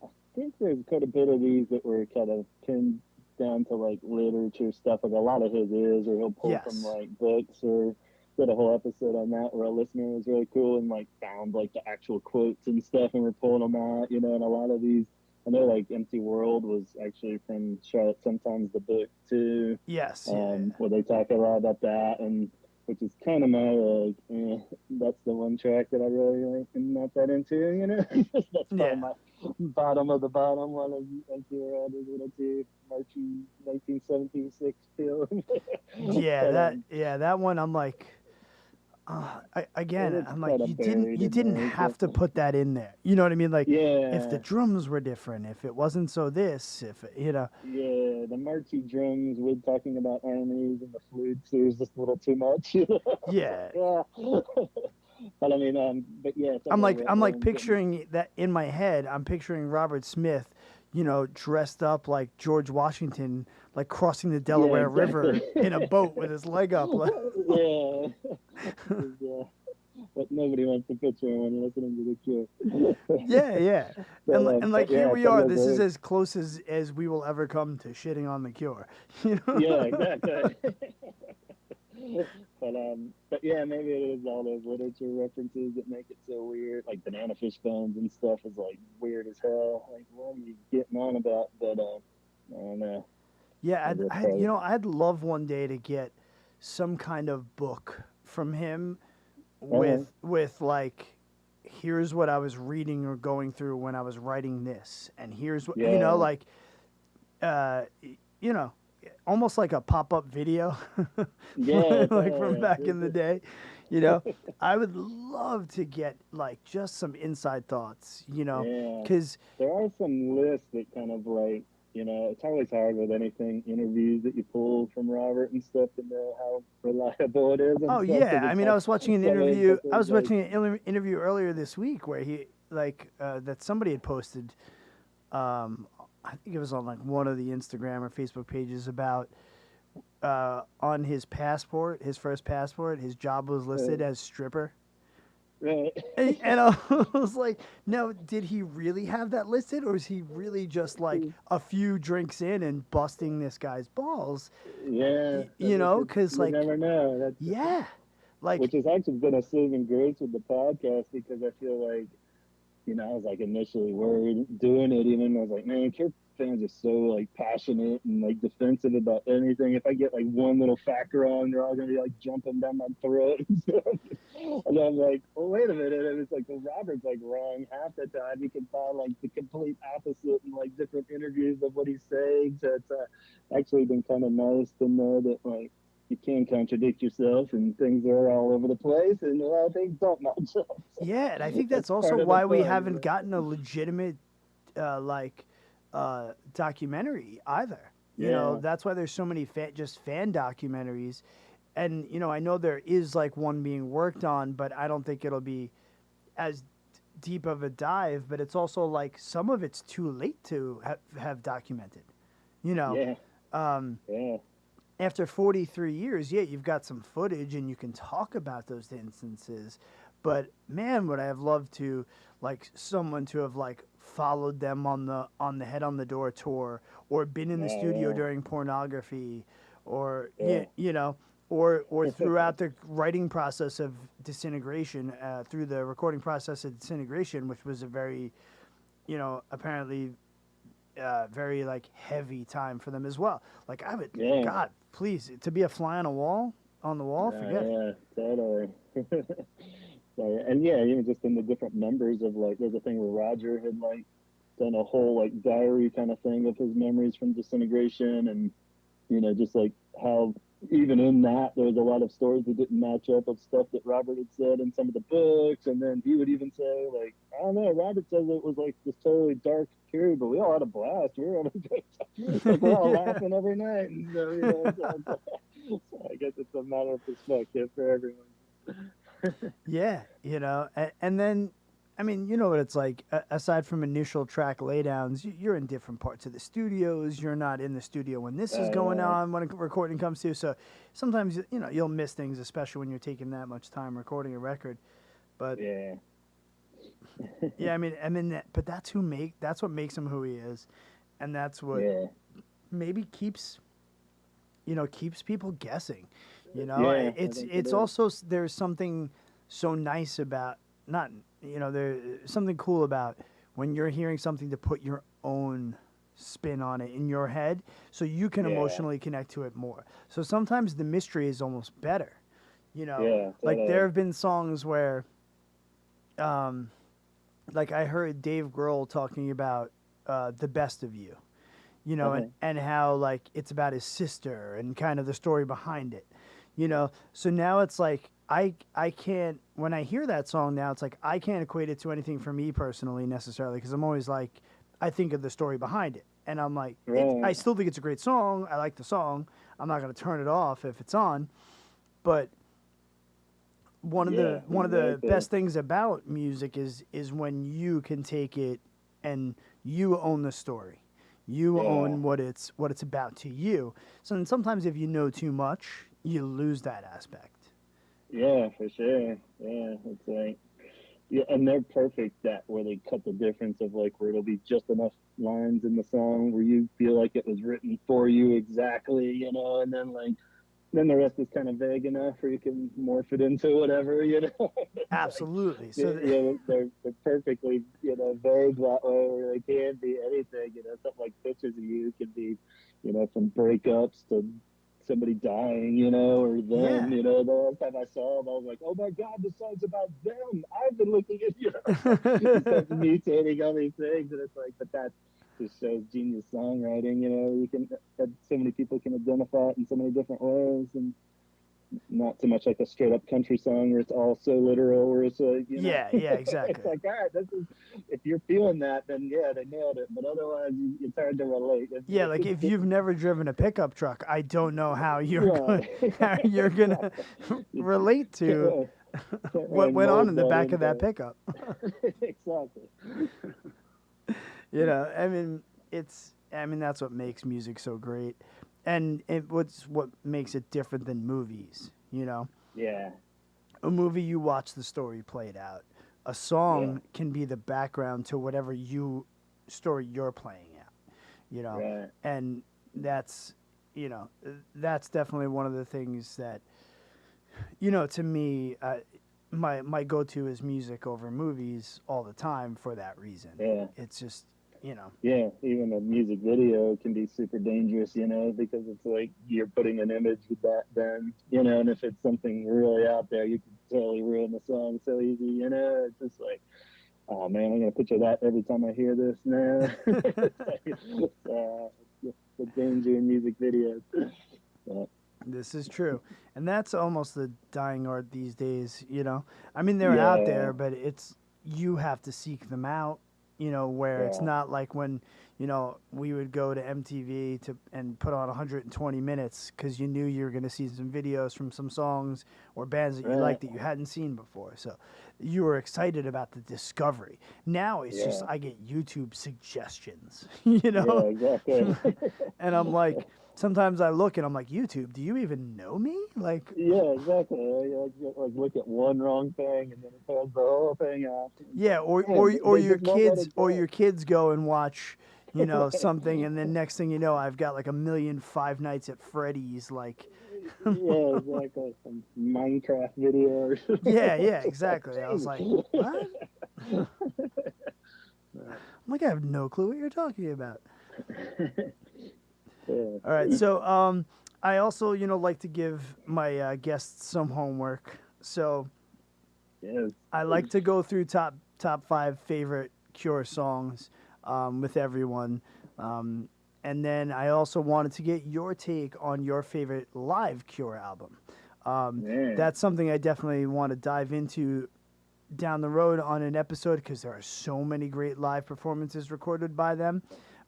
I think there's quite a bit of these that were kind of pinned down to like literature stuff. Like a lot of his is, or he'll pull from yes, like books, or did a whole episode on that where a listener was really cool and like found like the actual quotes and stuff, and we're pulling them out, you know. And a lot of these, I know like Empty World was actually from Charlotte Sometimes the book too, yes, yeah, where they talk a lot about that, and which is kind of my like, that's the one track that I really like am not that into, you know. That's probably yeah, my bottom of the bottom one of Empty World is little too Marchy 1976 feel. yeah, But that one. I'm like, again, it's I'm like, kind of buried you in didn't there. have to put that in there. You know what I mean? Like, if the Yeah, drums were different, if it wasn't so this, if you know, yeah, the marchy drums with talking about armies and the flutes, it was just a little too much. yeah. Yeah. But I mean, but yeah, some of the I'm like ones that, picturing that in my head. I'm picturing Robert Smith, you know, dressed up like George Washington, like crossing the yeah, Delaware River exactly. in a boat with his leg up. Yeah. Yeah. But nobody wants to picture when listening to the Cure. Yeah, yeah. And like But here yeah, we some are. of those This is lyrics. as close as we will ever come to shitting on the Cure. You Yeah, know? exactly. But yeah, maybe it is all those literature references that make it so weird. Like banana fish bones and stuff is like weird as hell. Like, what are you getting on about? But I don't know. Yeah, Maybe that's probably I'd love one day to get some kind of book from him uh-huh. with like here's what I was reading or going through when I was writing this, and here's what Yeah, like uh, you know, almost like a pop up video, yeah, like from totally. back in the day. You know, I would love to get like just some inside thoughts. Yeah, Because there are some lists that kind of like, it's always hard with anything interviews that you pull from Robert and stuff to know how reliable it is and oh stuff yeah, because I it's mean, I like was watching an some interview. I instances was like watching an interview earlier this week where he like that somebody had posted. I think it was on like one of the Instagram or Facebook pages about on his passport, his first passport, his job was listed as stripper. right. And I was like, no, did he really have that listed, or is he really just like a few drinks in and busting this guy's balls? Yeah, Because you like, never know. That's yeah, like, which has actually been a saving grace with the podcast because I feel like I was like initially worried doing it. Even I was like, man, Kirk fans are so like passionate and like defensive about anything. If I get like one little fact wrong, they're all gonna be like jumping down my throat and stuff. And I'm like, well, wait a minute. And it's like, well, Robert's like wrong half the time. He can find like the complete opposite in like different interviews of what he's saying. So it's actually been kind of nice to know that like you can contradict yourself and things are all over the place and a lot of things don't match up. So yeah, and I think that's that's also part of the why we fun, haven't gotten a legitimate like documentary either. Yeah, That's why there's so many just fan documentaries, and I know there is like one being worked on, but I don't think it'll be as deep of a dive. But it's also like some of it's too late to have documented. You know, yeah, yeah, after 43 years, yeah, you've got some footage and you can talk about those instances. But man, would I have loved to like someone to have like followed them on the Head on the Door tour or been in the studio yeah, during pornography or yeah, or throughout the writing process of Disintegration, through the recording process of Disintegration, which was a very, apparently very like heavy time for them as well. Like I would, yeah, God, please, to be a fly on the wall, forget it. yeah, totally. So, and yeah, even just in the different members of like, there's a thing where Roger had like done a whole like diary kind of thing of his memories from Disintegration, and just like how even in that there was a lot of stories that didn't match up of stuff that Robert had said in some of the books, and then he would even say like, I don't know, Robert says it was like this totally dark period, but we all had a blast. We were having a great time. Like we're all Yeah. laughing every night, and so so I guess it's a matter of perspective for everyone. Yeah, and then, I mean, you know what it's like. Aside from initial track laydowns, you're in different parts of the studios. You're not in the studio when this is going Yeah, on, when a recording comes to. So sometimes, you'll miss things, especially when you're taking that much time recording a record. But yeah, yeah, but that's what makes him who he is, and that's what yeah, maybe keeps people guessing. yeah. I think it It's is. also there's something so nice about not there's something cool about when you're hearing something to put your own spin on it in your head, so you can Yeah, emotionally connect to it more. So sometimes the mystery is almost better. yeah, Like there totally. have been songs where, um, like I heard Dave Grohl talking about "The Best of You," Uh-huh. and how like it's about his sister and kind of the story behind it. So now it's like I can't, when I hear that song now, it's like I can't equate it to anything for me personally necessarily, because I'm always like I think of the story behind it, and I'm like I Right. still think it's a great song. I like the song. I'm not going to turn it off if it's on. But Yeah, one of the exactly. best things about music is when you can take it and you own the story. You Yeah, own what it's about to you. So then sometimes if you know too much, you lose that aspect. Yeah, for sure. Yeah, it's like yeah, and they're perfect that where they cut the difference of like where it'll be just enough lines in the song where you feel like it was written for you exactly, and then like then the rest is kind of vague enough where you can morph it into whatever. It's like Absolutely. So, they're perfectly vague that way where they can be anything. Something like pictures of you can be from breakups to somebody dying, or them. yeah. The last time I saw them, I was like, oh my god, the song's about them. I've been looking at it's like it starts mutating all these things, and it's like, but that just shows genius songwriting. You can so many people can identify it in so many different ways, and not so much like a straight up country song where it's all so literal, where it's like Yeah, yeah, it's exactly. like, all right, this is if you're feeling that, then yeah, they nailed it. But otherwise, it's hard to relate. Yeah, like if you've never driven a pickup truck, I don't know how you're going Right, how you're gonna exactly. You relate can't to really, can't what really went on mold in the that back of that into pickup. exactly. I mean, that's what makes music so great, and what makes it different than movies. Yeah, A movie you watch the story played out. A yeah, song can be the background to whatever story you're playing out. You know, right. and that's you know that's definitely one of the things that to me. My go-to is music over movies all the time for that reason. Yeah. It's just you know Yeah, even a music video can be super dangerous, because it's like you're putting an image with that then, and if it's something really out there, you can totally ruin the song so easy. It's just like, oh man, I'm gonna picture that every time I hear this now. It's like the danger in music videos. But, This is true. And that's almost the dying art these days, I mean, they're out yeah, there, but you have to seek them out, where it's yeah, not like when, we would go to MTV and put on 120 minutes because you knew you were going to see some videos from some songs or bands that you right, liked that you hadn't seen before. So you were excited about the discovery. Now it's just, yeah, I get YouTube suggestions, yeah, exactly. and I'm like, sometimes I look and I'm like, YouTube, do you even know me? Like, Yeah, exactly. Like look at one wrong thing and then it throws the whole thing off. It's yeah, like, man, they your just won't let kids it go. go and watch, Right. something, and then next thing you know, I've got like a million Five Nights at Freddy's. Like, Yeah, exactly. Some Minecraft video or something. yeah, yeah, It's like, exactly. I was Jesus. like, what? I'm like, I have no clue what you're talking about. Yeah, All right, so I also like to give my guests some homework. So yes. I like to go through top five favorite Cure songs with everyone, um, and then I also wanted to get your take on your favorite live Cure album. Man. That's something I definitely want to dive into down the road on an episode because there are so many great live performances recorded by them.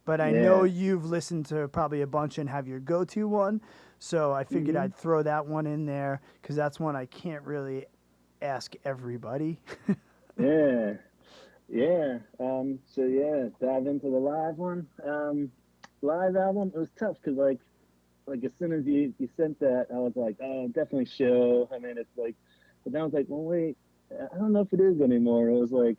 But I know Yeah. you've listened to probably a bunch and have your go-to one, so I figured Hmm. I'd throw that one in there because that's one I can't really ask everybody. Yeah. Yeah. So yeah, dive into the live one. Live album. It was tough because like as soon as you sent that, I was like, oh, definitely show. I mean, it's like, but then I was like, well, wait, I don't know if it is anymore. It was like,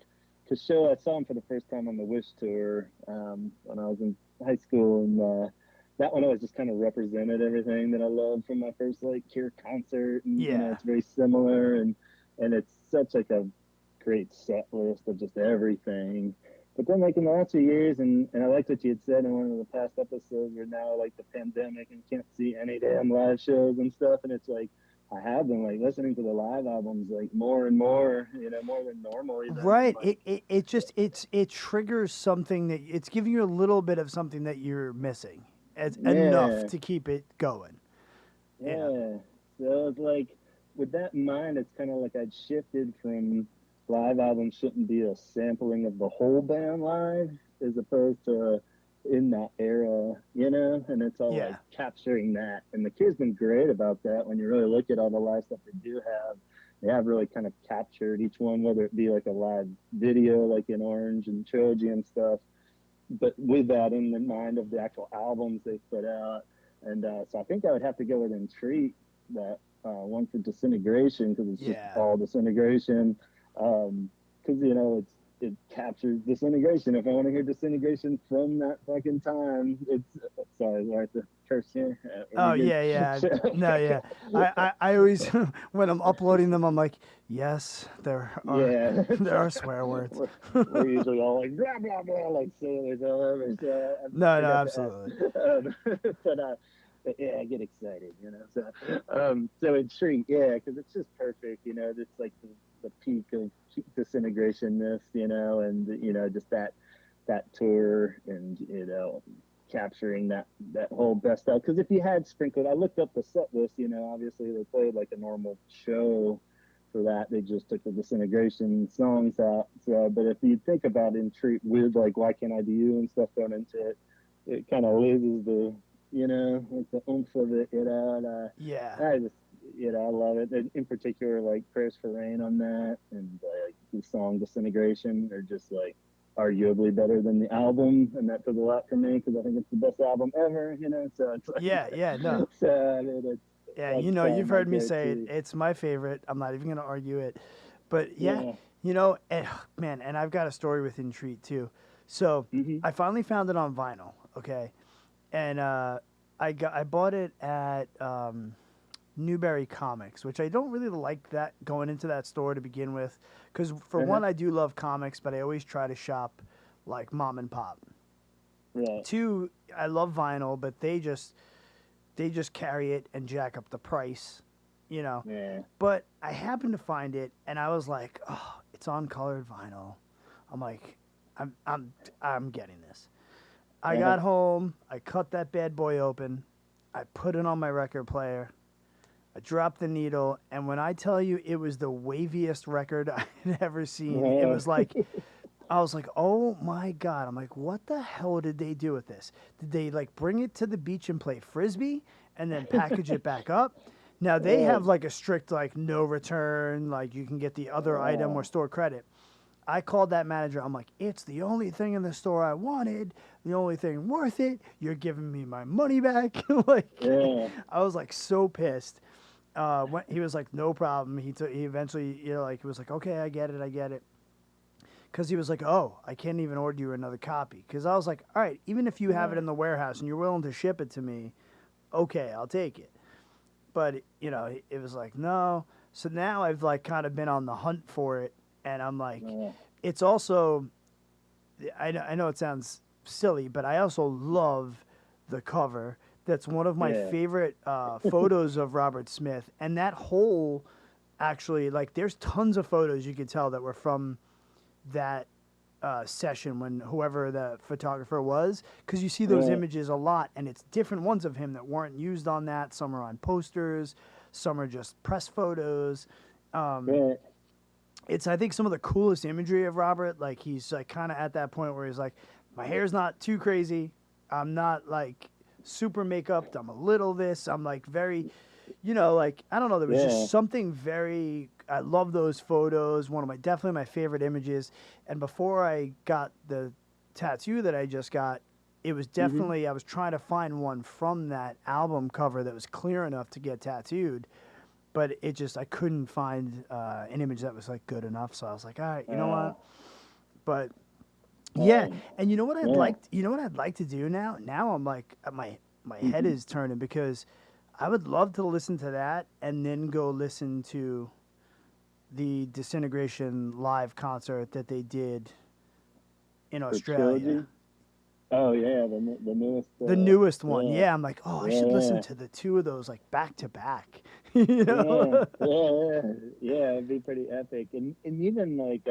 cause show I saw him for the first time on the Wish tour when I was in high school, and that one always just kind of represented everything that I loved from my first like Cure concert, and Yeah. it's very similar, and it's such like a great set list of just everything. But then, like in the last few years, and I liked what you had said in one of the past episodes, where now like the pandemic and can't see any damn live shows and stuff, and it's like I have been like listening to the live albums like more and more, more than normal even, and Right. like It triggers something that it's giving you a little bit of something that you're missing. It's enough yeah, to keep it going. You know. yeah. So it's like with that in mind, it's kind of like I'd shifted from live albums shouldn't be a sampling of the whole band live as opposed to in that era, and it's all like Yeah. capturing that. And the Cure's been great about that when you really look at all the live stuff they do have. They have really kind of captured each one, whether it be like a live video, like in Orange and Trilogy and stuff, but with that in the mind of the actual albums they put out. And so I think I would have to go with Entreat that one for Disintegration, because it's just Yeah. all Disintegration. Because it captures Disintegration. If I want to hear Disintegration from that fucking time, it's sorry, do I have to curse here? Are Oh we good? yeah, yeah. No, yeah. I always when I'm uploading them, I'm like, yes, Yeah, there are swear words. we're usually all like blah blah blah, like sailors all over. So I No, no, forgot to absolutely. ask. But yeah, I get excited, So in Treat, yeah, because it's just perfect, It's like the peak of Disintegration-ness, and just that tour, and capturing that whole best out. Because if you had sprinkled, I looked up the set list. Obviously they played like a normal show for that. They just took the Disintegration songs out. So, but if you think about In Treat with like Why Can't I Do You and stuff thrown into it, it kind of loses the like the oomph of it. Yeah. I just I love it. And in particular, like Prayers for Rain on that, and like the song Disintegration are just like arguably better than the album, and that took a lot from me because I think it's the best album ever. So it's like, Yeah, yeah, no. so I mean, Yeah, that's probably you've my heard me say it. go-to. It's my favorite. I'm not even gonna argue it. But yeah, Yeah. man, and I've got a story with Entreat too. So Hmm. I finally found it on vinyl. Okay, and I bought it at Newberry Comics, which I don't really like that going into that store to begin with, because for Uh-huh. one, I do love comics, but I always try to shop like mom and pop. Right. Two, I love vinyl, but they just carry it and jack up the price, you know. Yeah. But I happened to find it, and I was like, oh, it's on colored vinyl. I'm like, I'm getting this. I Uh-huh. got home, I cut that bad boy open, I put it on my record player, I dropped the needle, and when I tell you it was the waviest record I had ever seen, it Yeah. was like, I was like, oh my God. I'm like, what the hell did they do with this? Did they like bring it to the beach and play frisbee and then package it back up? Now they Right. have like a strict like no return, like you can get the other item or Oh. store credit. I called that manager. I'm like, it's the only thing in the store I wanted, the only thing worth it. You're giving me my money back. Like, Yeah. I was like so pissed. He was like, no problem. He eventually, like he was like, okay, I get it, I get it. Because he was like, oh, I can't even order you another copy. Because I was like, all right, even if you have it Right. in the warehouse and you're willing to ship it to me, okay, I'll take it. But it was like no. So now I've like kind of been on the hunt for it, and I'm like, Yeah. it's also, I know it sounds silly, but I also love the cover. That's one of my Yeah. favorite photos of Robert Smith, and that whole actually like there's tons of photos you could tell that were from that session when whoever the photographer was, because you see those Right. images a lot, and it's different ones of him that weren't used on that. Some are on posters, some are just press photos. Right. It's I think some of the coolest imagery of Robert. Like he's like kind of at that point where he's like, my hair's not too crazy. I'm not like super makeup. I'm a little this. I'm like very, like I don't know. There was Yeah. just something very. I love those photos. One of my definitely my favorite images. And before I got the tattoo that I just got, it was Hmm. definitely I was trying to find one from that album cover that was clear enough to get tattooed, but it just I couldn't find an image that was like good enough. So I was like, all right, you know what? Oh. But yeah, Um, and you know what I'd yeah. like you know what I'd like to do now? Now I'm like my head is turning because I would love to listen to that and then go listen to the Disintegration live concert that they did in The Australia. trilogy. Oh yeah, the newest. The newest one. Yeah. Yeah, I'm like, oh, I should listen Yeah. to the two of those like back to back. Yeah. Yeah. Yeah. It'd be pretty epic, and even like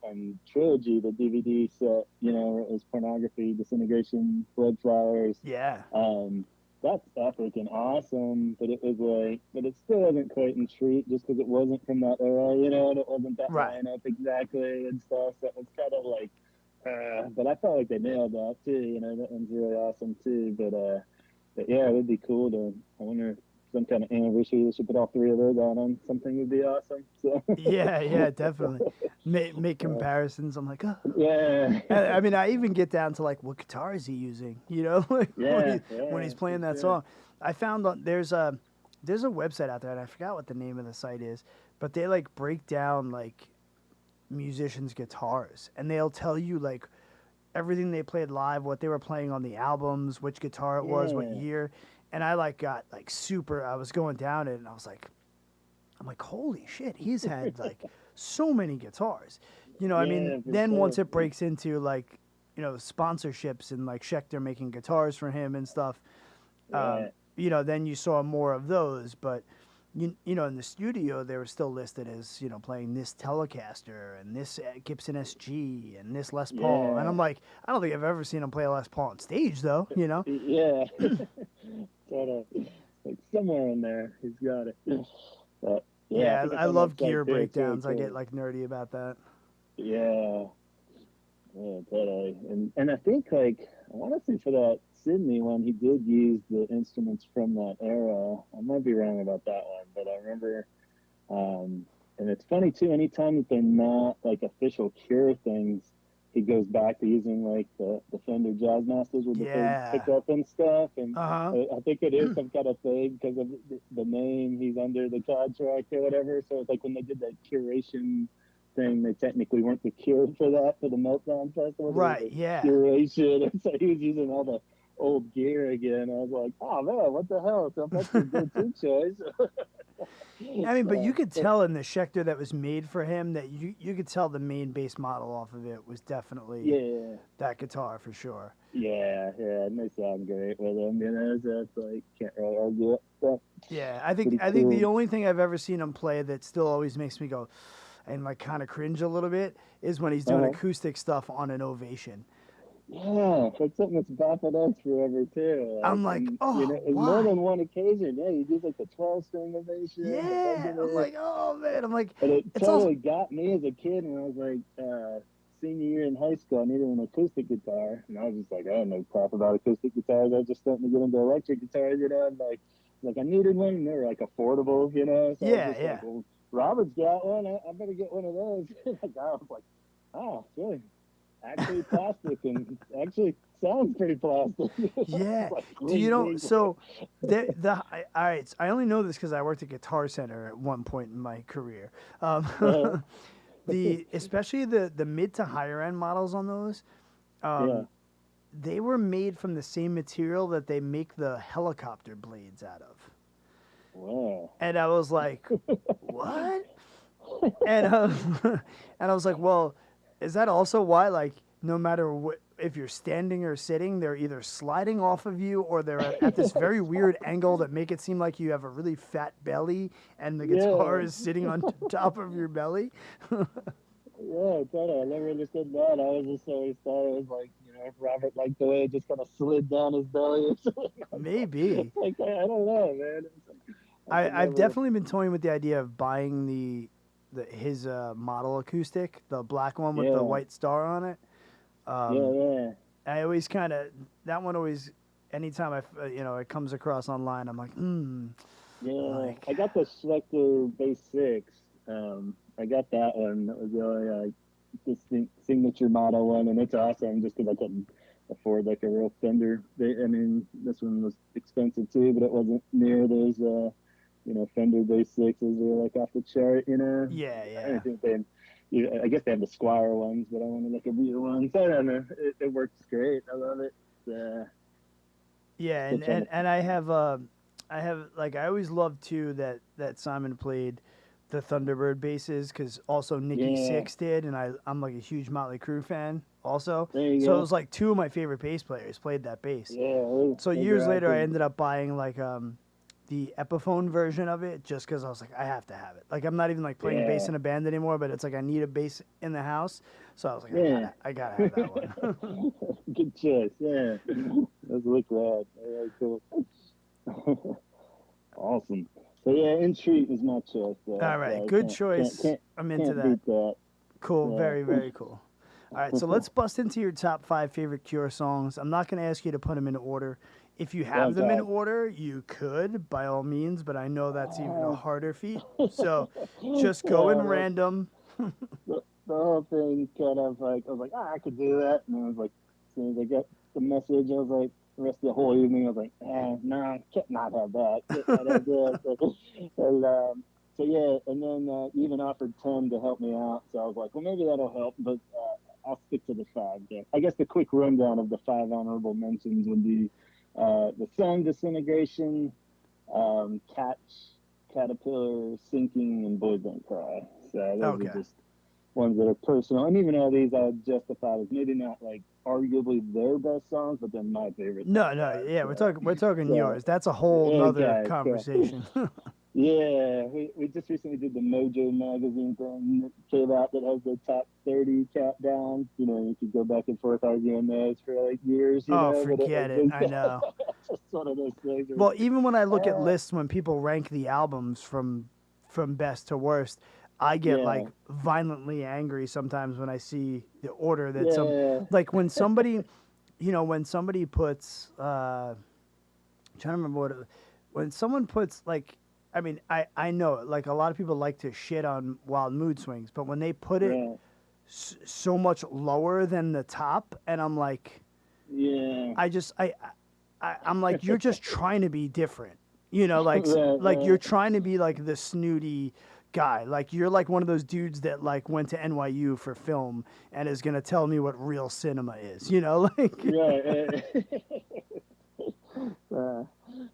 on trilogy, the DVD set, it was Pornography, Disintegration, Blood Flowers. Yeah. Um, that's epic and awesome, but it was like, but it still wasn't quite in Treat just because it wasn't from that era, and it wasn't that Right. lineup exactly and stuff. So it was kind of like, but I felt like they nailed that too. That one's really awesome too. But yeah, it would be cool to. I wonder if some kind of anniversary they should put all three of those out on something would be awesome. So Yeah, yeah, definitely. Make comparisons. I'm like, oh. yeah, I mean, I even get down to like, what guitar is he using? Like yeah, when yeah, he's playing for that sure. song. I found there's a there's a website out there, and I forgot what the name of the site is, but they like break down like musicians' guitars, and they'll tell you like everything they played live, what they were playing on the albums, which guitar it was, what Yeah. year, and I like got like super. I was going down it, and I was like, I'm like, holy shit, he's had like so many guitars. You know, I mean, Yeah, for then sure. once it breaks into like, you know, sponsorships and like Schecter making guitars for him and stuff, Right. you know, then you saw more of those. But, you know, in the studio, they were still listed as, you know, playing this Telecaster and this Gibson SG and this Les Paul. And Yeah. I'm like, I don't think I've ever seen him play a Les Paul on stage, though, you know? Yeah. Sort of like somewhere in there, he's got it. But yeah, I Yeah, think it's I on that love site gear too. It's really breakdowns. I get cool. like nerdy about that. Yeah. Yeah, totally. And I think like I want to say for that Sydney one, he did use the instruments from that era. I might be wrong about that one, but I remember. And it's funny too. Anytime that they're not like official Cure things, he goes back to using like the Fender Jazzmasters with the big Yeah. pickup and stuff. And Uh huh. I think it is some kind of thing because of the name he's under the contract or whatever. So it's like when they did that curation thing, they technically weren't the Cure for that for the Meltdown Festival. It was Right. the Yeah. curation, and so he was using all the old gear again. I was like, oh man, what the hell? So that's a go-to choice. I mean, but you could But tell in the Schecter that was made for him that you could tell the main base model off of it was definitely yeah, that guitar for sure. yeah, and they sound great with them. You know, so it's like can't really argue it. But Yeah, pretty I think the cool. only thing I've ever seen him play that still always makes me go and like kind of cringe a little bit is when he's doing Uh-huh. acoustic stuff on an Ovation. Yeah, that's something that's baffled us forever too. Like, I'm like, and you know, oh, it's more why? than one occasion. Yeah, you do like the 12-string ovation, the Yeah, I'm regular. like, oh man, I'm like, And it it's also totally got me as a kid when I was like senior year in high school. I needed an acoustic guitar, and I was just like, I don't know crap about acoustic guitars. I was just starting to get into electric guitars, you know. And like I needed one, and they were like affordable, you know. So I was yeah, just like, yeah. well, Robert's got one. I better get one of those. Like I was like, oh, it's really actually plastic, and actually sounds pretty plastic. Yeah. Like Do you ring know? ding. So, all right. So I only know this because I worked at Guitar Center at one point in my career. Uh, The especially the mid to higher end models on those, yeah. they were made from the same material that they make the helicopter blades out of. Wow. And I was like, what? And and I was like, well, is that also why like no matter what if you're standing or sitting, they're either sliding off of you or they're at this very weird angle that make it seem like you have a really fat belly and the guitar Yeah. is sitting on top of your belly. Yeah, totally. I never understood that. I was just always thought it was like, you know, if Robert liked the way it just kind of slid down his belly or something. Maybe. Like, I don't know, man. It's like, I could I've never. definitely been toying with the idea of buying the his model acoustic, the black one with the Yeah, white star on it. yeah, yeah, I always kind of that one always anytime you know it comes across online, I'm like, yeah. like I got the Schlecter Bass 6. I got that one. That was the only signature model one, and it's awesome just because I couldn't afford like a real Fender. I mean, this one was expensive too, but it wasn't near those you know, Fender Bass 6s are like off the chart, you know. yeah, I don't yeah, think they, you know, I guess they have the Squire ones, but I wanted like a real one. So I don't know. It works great. I love it. yeah, Still trying to. and I have like I always loved too that Simon played the Thunderbird basses because also Nikki Yeah, Sixx did, and I'm like a huge Motley Crue fan also. there you So it go. was like two of my favorite bass players played that bass. Yeah, So those years are later, I awesome. ended up buying like the Epiphone version of it just because I was like, I have to have it. Like I'm not even like playing bass Yeah, in a band anymore, but it's like I need a bass in the house, so I was like, yeah. I gotta have that one. Good choice. Yeah, those look rad. They're really cool. Awesome. So yeah, Entreat was my choice there. All right, So I good can't choice. I'm into can't that. beat that. Cool, Yeah. very very cool. All right, so let's bust into your top five favorite Cure songs. I'm not going to ask you to put them in order. If you have Thank them in God. order, you could by all means, but I know that's even a harder feat. So just go in Yeah, random. the whole thing kind of like I was like, I could do that, and I was like, as soon as I got the message, I was like, the rest of the whole evening. I was like, no, can't not have that. Can't not have this. So yeah, and then he even offered Tim to help me out. So I was like, well, maybe that'll help, but I'll stick to the five. Yeah. I guess the quick rundown of the five honorable mentions would be the Sun, Disintegration, Catch, Caterpillar, Sinking, and Boys Don't Cry. So those Okay. are just ones that are personal. And even all these I would justify as maybe not like arguably their best songs, but they're my favorite top No, no, five. yeah, we're talking So yours. That's a whole nother okay, cool. conversation. Yeah, we just recently did the Mojo magazine thing that came out that has the top 30 countdown. You know, you could go back and forth arguing those for like years, you Oh, know, but it forget was it. I know. just one of those things where Well, it's like, even when I look at uh, lists when people rank the albums from best to worst, I get like yeah, violently angry sometimes when I see the order that some yeah, like when somebody, when somebody puts I'm trying to remember when someone puts like I mean I know like a lot of people like to shit on Wild Mood Swings, but when they put it right, so much lower than the top, and I'm like yeah, I just I'm like you're just trying to be different, like right, like you're right. trying to be like the snooty guy, like you're like one of those dudes that like went to NYU for film and is gonna tell me what real cinema is, like Right. Uh,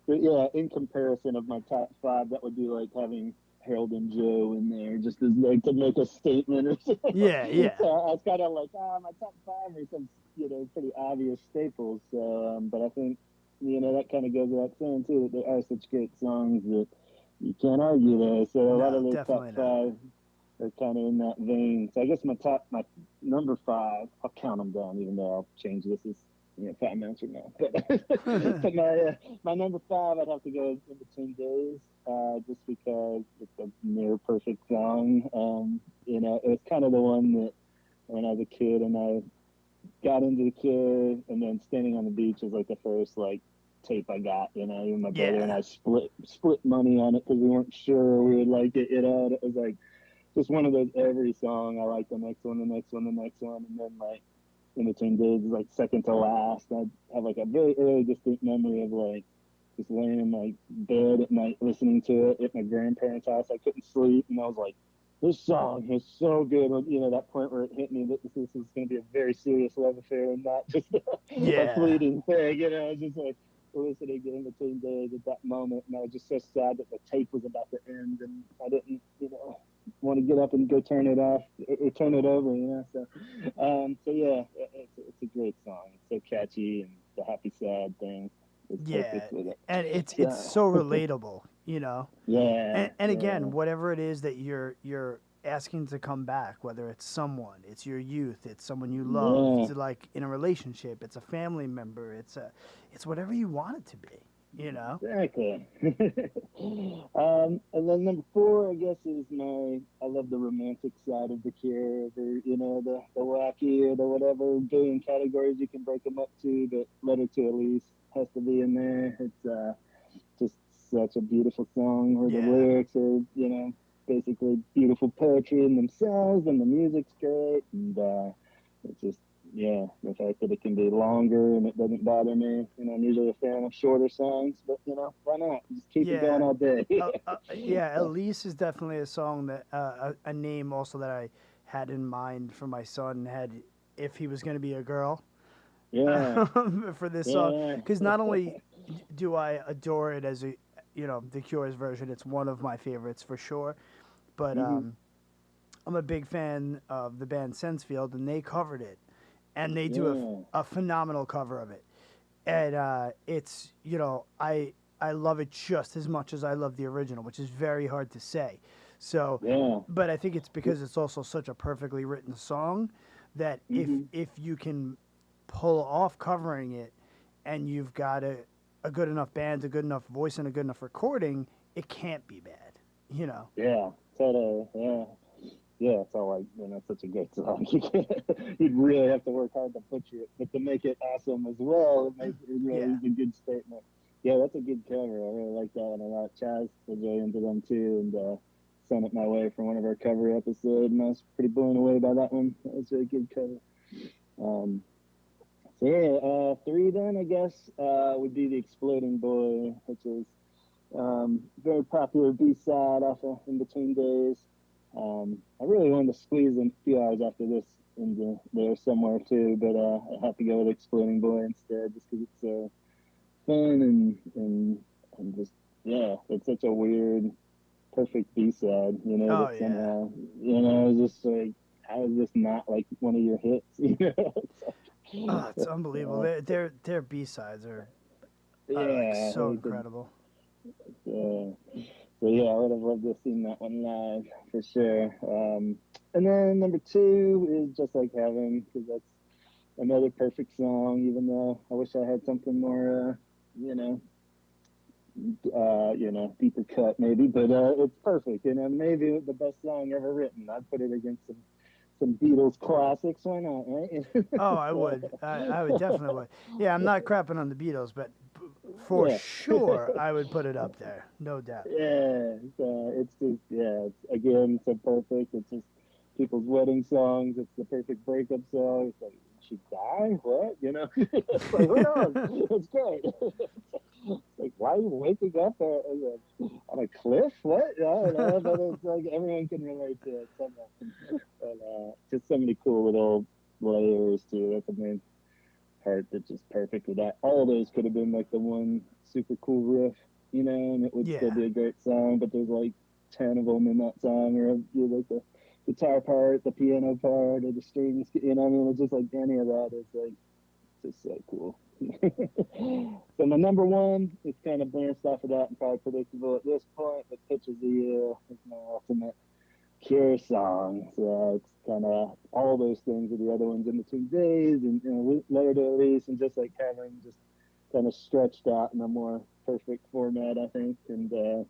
but yeah, in comparison of my top five, that would be like having Harold and Joe in there, just as like to make a statement or something. yeah, yeah, So I was kind of like, my top five are some, pretty obvious staples. So, but I think, that kind of goes without saying too, that there are such great songs that you can't argue there. So a lot no, of those top definitely not. five are kind of in that vein. So I guess my number five, I'll count them down, even though I'll change this as 5 minutes from now. But my number five, I'd have to go In Between Days, just because it's a near perfect song. It was kind of the one that when I was a kid and I got into the kid, and then Standing on the Beach was like the first like tape I got. Even my brother and Yeah, I split money on it because we weren't sure we would like it. And it was like just one of those every song I like the next one, the next one, the next one, and then like In Between Days is like second to last. I have like a very early distinct memory of like just laying in my bed at night listening to it at my grandparents' house. I couldn't sleep, and I was like, "This song is so good." That point where it hit me that this is going to be a very serious love affair and not just a yeah, fleeting thing. Just like listening to In Between Days at that moment, and I was just so sad that the tape was about to end, and I didn't, want to get up and go turn it off or turn it over, so yeah, it's a great song. It's so catchy, and the happy sad thing is yeah, perfect with it. and it's So so relatable. yeah, And yeah, again, whatever it is that you're asking to come back, whether it's someone, it's your youth, it's someone you love, yeah, it's like in a relationship, it's a family member, it's whatever you want it to be. exactly. And then number four, I guess, is I love the romantic side of the Cure, the wacky or the whatever billion categories you can break them up to, but Letter to Elise has to be in there. It's just such a beautiful song where the Yeah. lyrics are, basically beautiful poetry in themselves, and the music's great, and it's just, yeah, the fact that it can be longer and it doesn't bother me. I'm usually a fan of shorter songs, but why not? Just keep it Yeah. going all day. Yeah, Elise is definitely a song that a name also that I had in mind for my son had if he was going to be a girl. Yeah, For this song, yeah, because not only do I adore it as the Cure's version, it's one of my favorites for sure. But hmm, I'm a big fan of the band Sensefield, and they covered it, and they do yeah, a phenomenal cover of it. And it's I love it just as much as I love the original, which is very hard to say. So, yeah. but I think it's because it's also such a perfectly written song that if Hmm. if you can pull off covering it, and you've got a good enough band, a good enough voice, and a good enough recording, it can't be bad. You know. Yeah, totally. Yeah. Yeah, it's all like, it's such a great song. You'd really have to work hard to butcher it, but to make it awesome as well, it really Yeah. is a good statement. Yeah, that's a good cover. I really like that one a lot. Chaz was really into them too, and sent it my way for one of our cover episodes, and I was pretty blown away by that one. That was a really good cover. Um, So yeah, three then I guess would be the Exploding Boy, which is very popular B side off of In Between Days. I really wanted to squeeze in a few hours after this into there somewhere too, but I have to go with Exploding Boy instead, just because it's so fun and just yeah, it's such a weird, perfect B side, you know, Oh that yeah. somehow you know is just like how is this not like one of your hits? You know, Oh, it's it's, unbelievable. Their B sides are like yeah, so incredible. uh, so yeah, I would have loved to have seen that one live for sure. And then number two is Just Like Heaven, because that's another perfect song. Even though I wish I had something more, deeper cut maybe, but it's perfect. You know, maybe the best song ever written. I'd put it against some Beatles classics. Why not, right? Oh, I so, would. I would definitely would. Yeah, I'm not crapping on the Beatles, but for yeah. sure I would put it up there, no doubt. Yeah, it's just yeah. It's again so perfect. It's just people's wedding songs. It's the perfect breakup song. It's like did she die? What you know? It's like who knows? It's great. It's like why are you waking up on a cliff? What? I don't know, but it's like everyone can relate to it somehow. But just so many cool little layers too. That's the main part that's just perfect with that. All of those could have been like the one super cool riff, you know, and it would still Yeah. be a great song. But there's like 10 of them in that song, or like the guitar part, the piano part, or the strings. You know, I mean, it's just like any of that is like just so cool. So my number one is kind of branched off of that and probably predictable at this point, but Pictures of You is my ultimate Cure songs. It's kind of all those things with the other ones in between days and later to release and just like having just kind of stretched out in a more perfect format, I think. And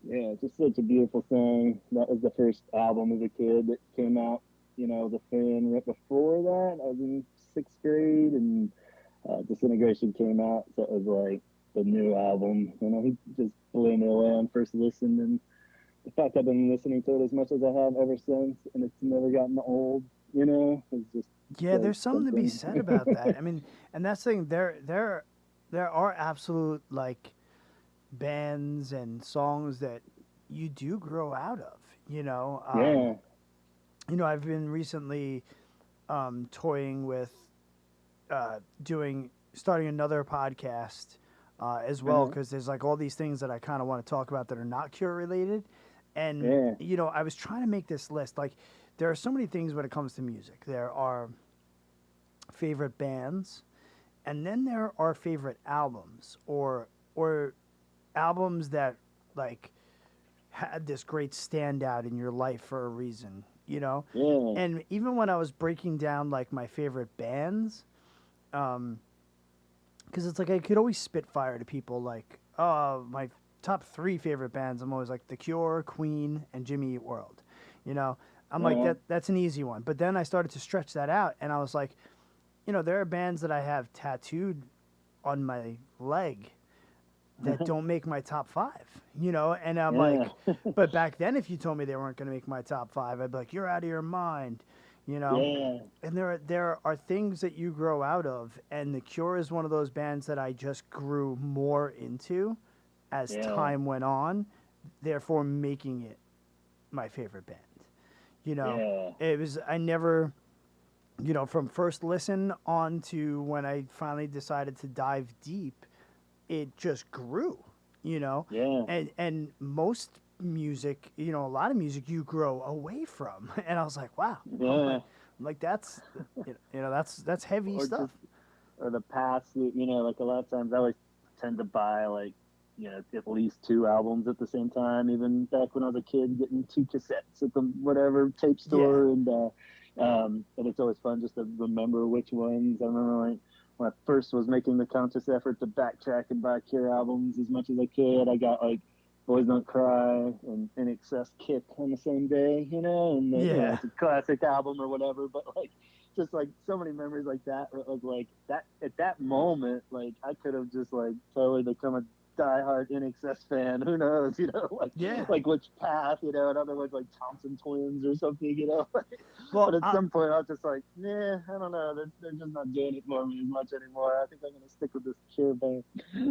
yeah, just such a beautiful song. That was the first album as a kid that came out. You know, the fan right before that. I was in sixth grade and Disintegration came out, so it was like the new album. You know, he just blew me away on first listen and the fact I've been listening to it as much as I have ever since, and it's never gotten old. You know, it's just Yeah, like there's something to be something. said about that. I mean, and that's the thing. There are absolute like bands and songs that you do grow out of. You know, Yeah. I've been recently toying with doing starting another podcast as well Uh-huh. because there's like all these things that I kind of want to talk about that are not Cure related, and Yeah. I was trying to make this list. Like, there are so many things when it comes to music. There are favorite bands, and then there are favorite albums or albums that like had this great standout in your life for a reason. Yeah. And even when I was breaking down like my favorite bands, because it's like I could always spit fire to people like, oh, my top three favorite bands. I'm always like The Cure, Queen, and Jimmy Eat World. You know, I'm like Uh-huh. that's an easy one. But then I started to stretch that out, and I was like, there are bands that I have tattooed on my leg that don't make my top five. And I'm Yeah. like, but back then, if you told me they weren't going to make my top five, I'd be like, you're out of your mind. You know, Yeah. and there are things that you grow out of, and The Cure is one of those bands that I just grew more into as Yeah. time went on, therefore making it my favorite band. You know, Yeah. it was I never, from first listen on to when I finally decided to dive deep, it just grew. You know, Yeah. and most music, a lot of music you grow away from, and I was like, wow, Yeah. I'm like that's that's heavy Or stuff. just or the past. Like a lot of times I always tend to buy like at least two albums at the same time. Even back when I was a kid, getting two cassettes at the whatever tape Yeah, store, and it's always fun just to remember which ones. I remember like when I first was making the conscious effort to backtrack and buy Cure albums as much as I could. I got like Boys Don't Cry and In Excess Kick on the same day, and yeah, it's a classic album or whatever, but like just like so many memories like that of like that at that moment, like I could have just like totally become a diehard NXS fan. Who knows, Yeah. like which path, in other words, like Thompson Twins or something, Well, But at some point, I was just like, nah, I don't know. They're just not doing it for me as much anymore. I think I'm gonna stick with this Cure band.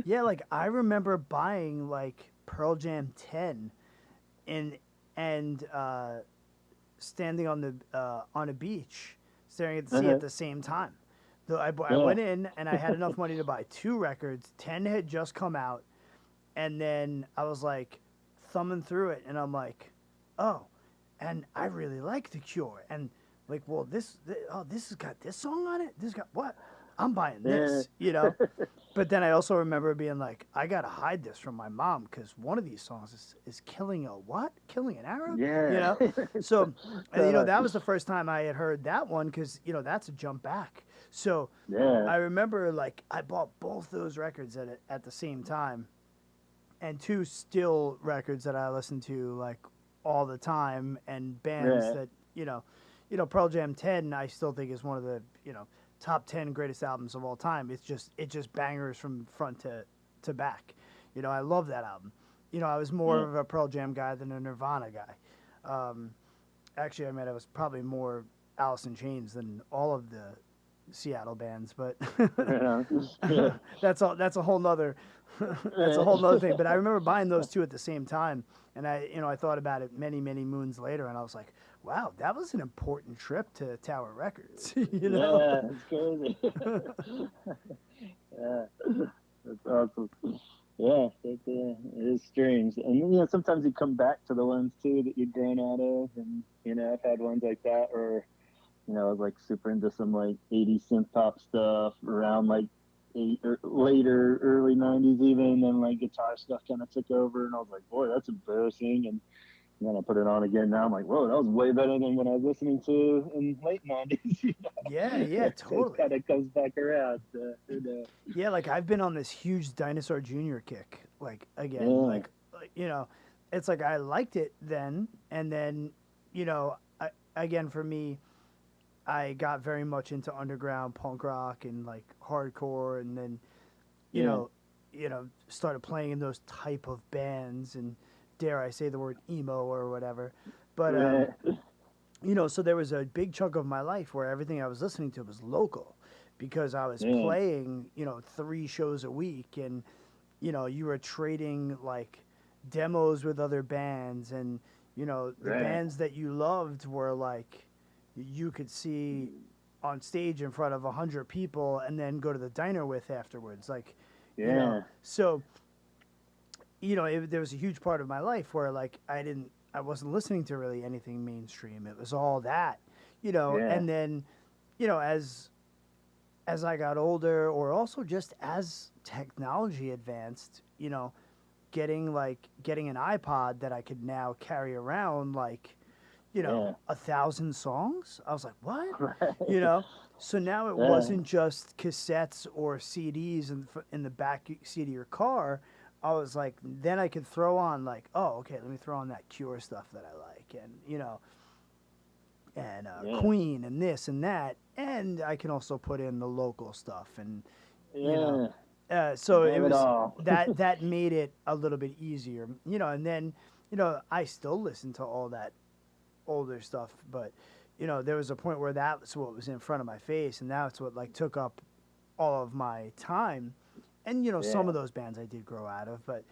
yeah, like I remember buying like Pearl Jam 10 and and standing on a beach staring at the sea at Uh-huh. the same time. Though I Yeah. went in and I had enough money to buy two records. 10 had just come out, and then I was like thumbing through it, and I'm like, oh, and I really like The Cure, and like, well, this has got this song on it. This got what? I'm buying Yeah. this. But then I also remember being like, I gotta hide this from my mom because one of these songs is killing a what? Killing an Arab? You Yeah. know? So, and So, that was the first time I had heard that one because that's a jump back. So, yeah. I remember like I bought both those records at the same time, and two still records that I listen to like all the time, and bands Yeah. that Pearl Jam 10 I still think is one of the top 10 greatest albums of all time. It's just bangers from front to back. I love that album. I was more Yeah. of a Pearl Jam guy than a Nirvana guy. Actually, I mean I was probably more Alice in Chains than all of the Seattle bands, but Yeah. that's a whole nother that's a whole nother thing. But I remember buying those two at the same time, and I thought about it many moons later, and I was like, wow, that was an important trip to Tower Records, Yeah, it's crazy. Yeah, that's awesome. Yeah, it is strange. And sometimes you come back to the ones too that you've grown out of, and I've had ones like that, or I was like super into some like 80s synth pop stuff around like later early 90s even, and like guitar stuff kind of took over, and I was like, boy, that's embarrassing. And then I put it on again. Now I'm like, whoa, that was way better than what I was listening to in late '90s. Yeah, It totally. kind of comes back around. Yeah, like I've been on this huge Dinosaur Jr. kick. Like again, Yeah, like it's like I liked it then, and then again for me, I got very much into underground punk rock and like hardcore, and then you yeah, know, started playing in those type of bands, and dare I say the word emo or whatever. But yeah, so there was a big chunk of my life where everything I was listening to was local, because I was yeah, playing, 3 shows a week, and you were trading like demos with other bands, and the right, bands that you loved were like you could see on stage in front of 100 people and then go to the diner with afterwards, like yeah, so there was a huge part of my life where like I wasn't listening to really anything mainstream. It was all that, yeah, and then as I got older, or also just as technology advanced, getting an iPod that I could now carry around, like, yeah, 1,000 songs. I was like, what? You right, know? So now it yeah, wasn't just cassettes or CDs in the back seat of your car. I was like, then I could throw on like, oh, okay, let me throw on that Cure stuff that I like, and and yeah, Queen and this and that, and I can also put in the local stuff, and you know, yeah. so it Have it was all. that made it a little bit easier, and then I still listen to all that older stuff, but there was a point where that's what was in front of my face, and that's what like took up all of my time, and some Yeah, of those bands I did grow out of, but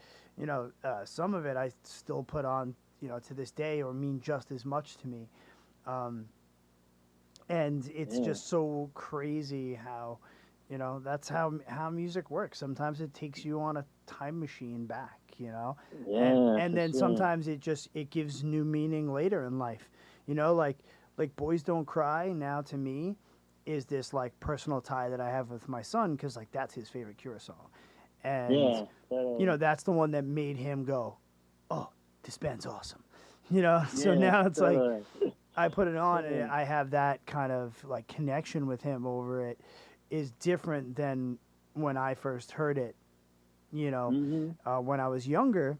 some of it I still put on to this day, or mean just as much to me. um, and it's yeah, just so crazy how that's how music works. Sometimes it takes you on a time machine back, and yeah, and for then sure. sometimes it gives new meaning later in life, like Boys Don't Cry now to me is this like personal tie that I have with my son, because like that's his favorite Cure song, and Yeah, totally. that's the one that made him go, oh, this band's awesome. So Yeah, now it's like totally. I put it on and Yeah. I have that kind of like connection with him over it, is different than when I first heard it, Mhm. when I was younger.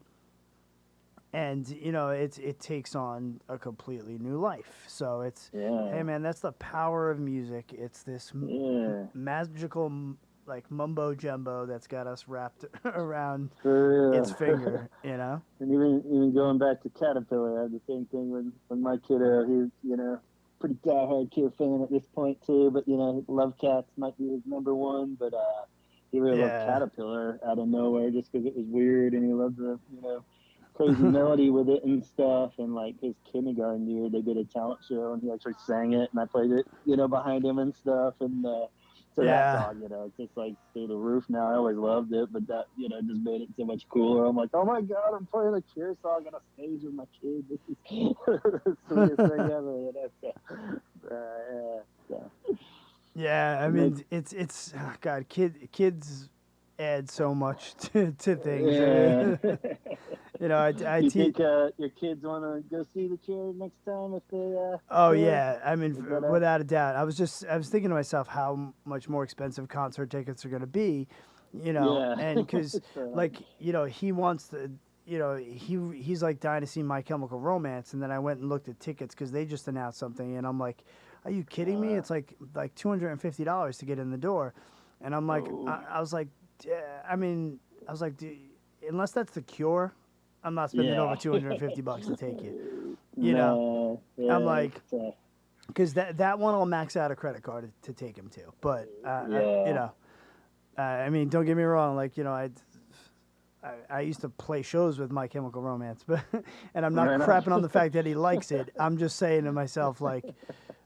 And it takes on a completely new life. So it's, hey Yeah. man, that's the power of music. It's this Yeah. magical like mumbo jumbo that's got us wrapped around For its real. finger, you know. And even going back to Caterpillar, I had the same thing when my kiddo, he's, pretty diehard Cure fan at this point too, but Love Cats might be his number one, but he really loved Yeah. Caterpillar out of nowhere just because it was weird, and he loved the crazy melody with it and stuff. And like his kindergarten year, they did a talent show, and he actually sang it, and I played it, behind him and stuff. And so that Yeah. song, it's just like through the roof now. I always loved it, but that, just made it so much cooler. I'm like, oh my God, I'm playing a Cure song on a stage with my kid. This is the sweetest thing ever. So. Yeah, I mean, it's oh God, kids add so much to things. Yeah. I mean, I You teach. think your kids want to go see the Cure next time if they Oh tour? yeah, I mean, Is that without a doubt. I was thinking to myself how much more expensive concert tickets are going to be, Yeah. and because Fair enough. like he wants to. He's like dying to see My Chemical Romance, and then I went and looked at tickets because they just announced something, and I'm like, "Are you kidding me? It's like $250 to get in the door," and I'm like, Oh. I was like, I mean, I was like, unless that's the Cure, I'm not spending Yeah. over $250 to take you. No. Yeah, I'm like, it's tough. because that one I'll max out a credit card to take him to, but Yeah. I mean, don't get me wrong, like I used to play shows with My Chemical Romance, but and I'm not Right on. crapping on the fact that he likes it. I'm just saying to myself, like,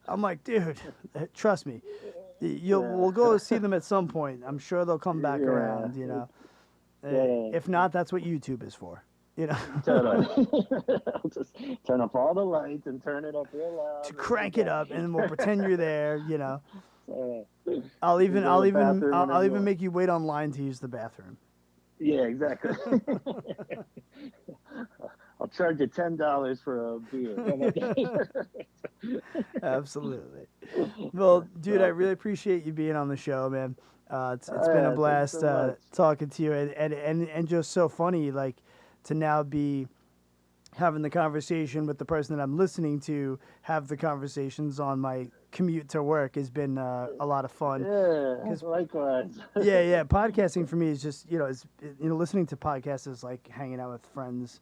I'm like, dude, trust me, we'll go see them at some point. I'm sure they'll come back Yeah. around, Yeah. If not, that's what YouTube is for, Totally. I'll just turn up all the lights and turn it up real loud. to crank it up, and we'll pretend you're there, I'll I'll even make you wait online to use the bathroom. Yeah, exactly. I'll charge you $10 for a beer. How about that? Absolutely. Well, dude, I really appreciate you being on the show, man. It's been Yeah, a thanks blast so much. talking to you, and just so funny, like to now be having the conversation with the person that I'm listening to have the conversations on my commute to work has been a lot of fun. Yeah, likewise. Yeah. Podcasting for me is just listening to podcasts is like hanging out with friends.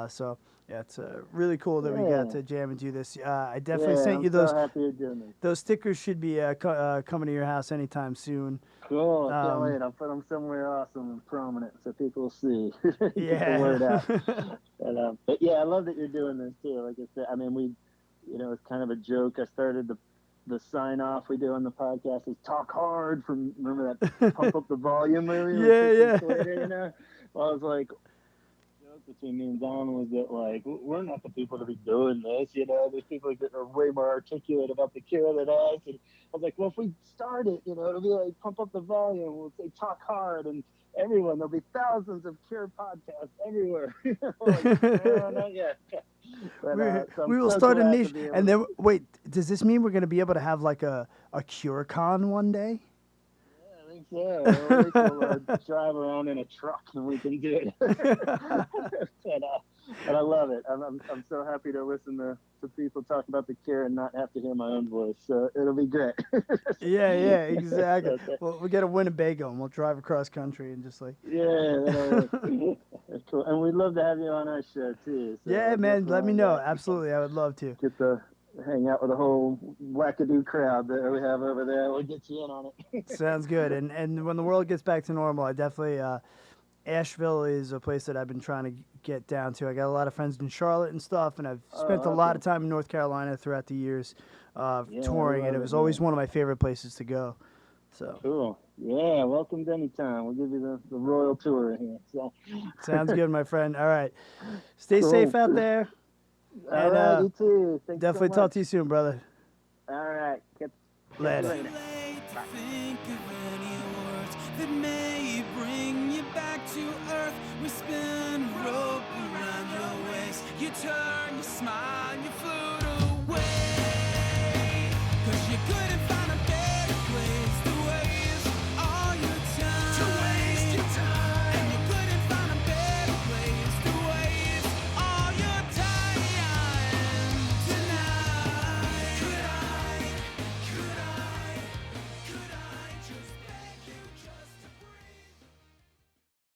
So yeah, it's really cool that we got Yeah. to jam and do this. I definitely Yeah, sent I'm you those. so happy you're doing this. Those stickers should be coming to your house anytime soon. Cool. I can't Um, wait. I'll put them somewhere awesome and prominent so people will see. Get Yeah. the word out. But yeah, I love that you're doing this too. Like I said, I mean, it's kind of a joke. I started the sign off we do on the podcast is talk hard from, remember that Pump Up the Volume movie? with Yeah. Christian Slater, Well, I was like, joke between me and Don was that like we're not the people to be doing this, There's people that are way more articulate about the Cure than us. And I was like, well, if we start it, it'll be like Pump Up the Volume. We'll say talk hard, and there'll be thousands of Cure podcasts everywhere. Like, no, not yet. But, so I'm we will so start a glad to niche, be able and to- then wait. Does this mean we're going to be able to have like a Cure Con one day? I think so. At least we'll drive around in a truck and we can do it. But I love it. I'm so happy to listen to people talk about the Cure and not have to hear my own voice. So it'll be great. Yeah, exactly. Well, we get a Winnebago and we'll drive across country and just like. Yeah, that'll work. That's cool. And we'd love to have you on our show too. So Yeah, man. Let me know. definitely, Absolutely, I would love to. Get to hang out with the whole wackadoo crowd that we have over there. We'll get you in on it. Sounds good. And when the world gets back to normal, I definitely Asheville is a place that I've been trying to get down to. I got a lot of friends in Charlotte and stuff, and I've spent a lot of time in North Carolina throughout the years touring, and it was always one of my favorite places to go. So Cool. Yeah, welcome to anytime. We'll give you the royal tour here. So sounds good, my friend. All right, stay safe out there. All right, you too. Thanks Definitely so talk much. to you soon, brother. All right. Later. Too late to think of any words that may bring you back to earth. We spin rope around your waist. You turn, you smile, you float away. 'Cause you're good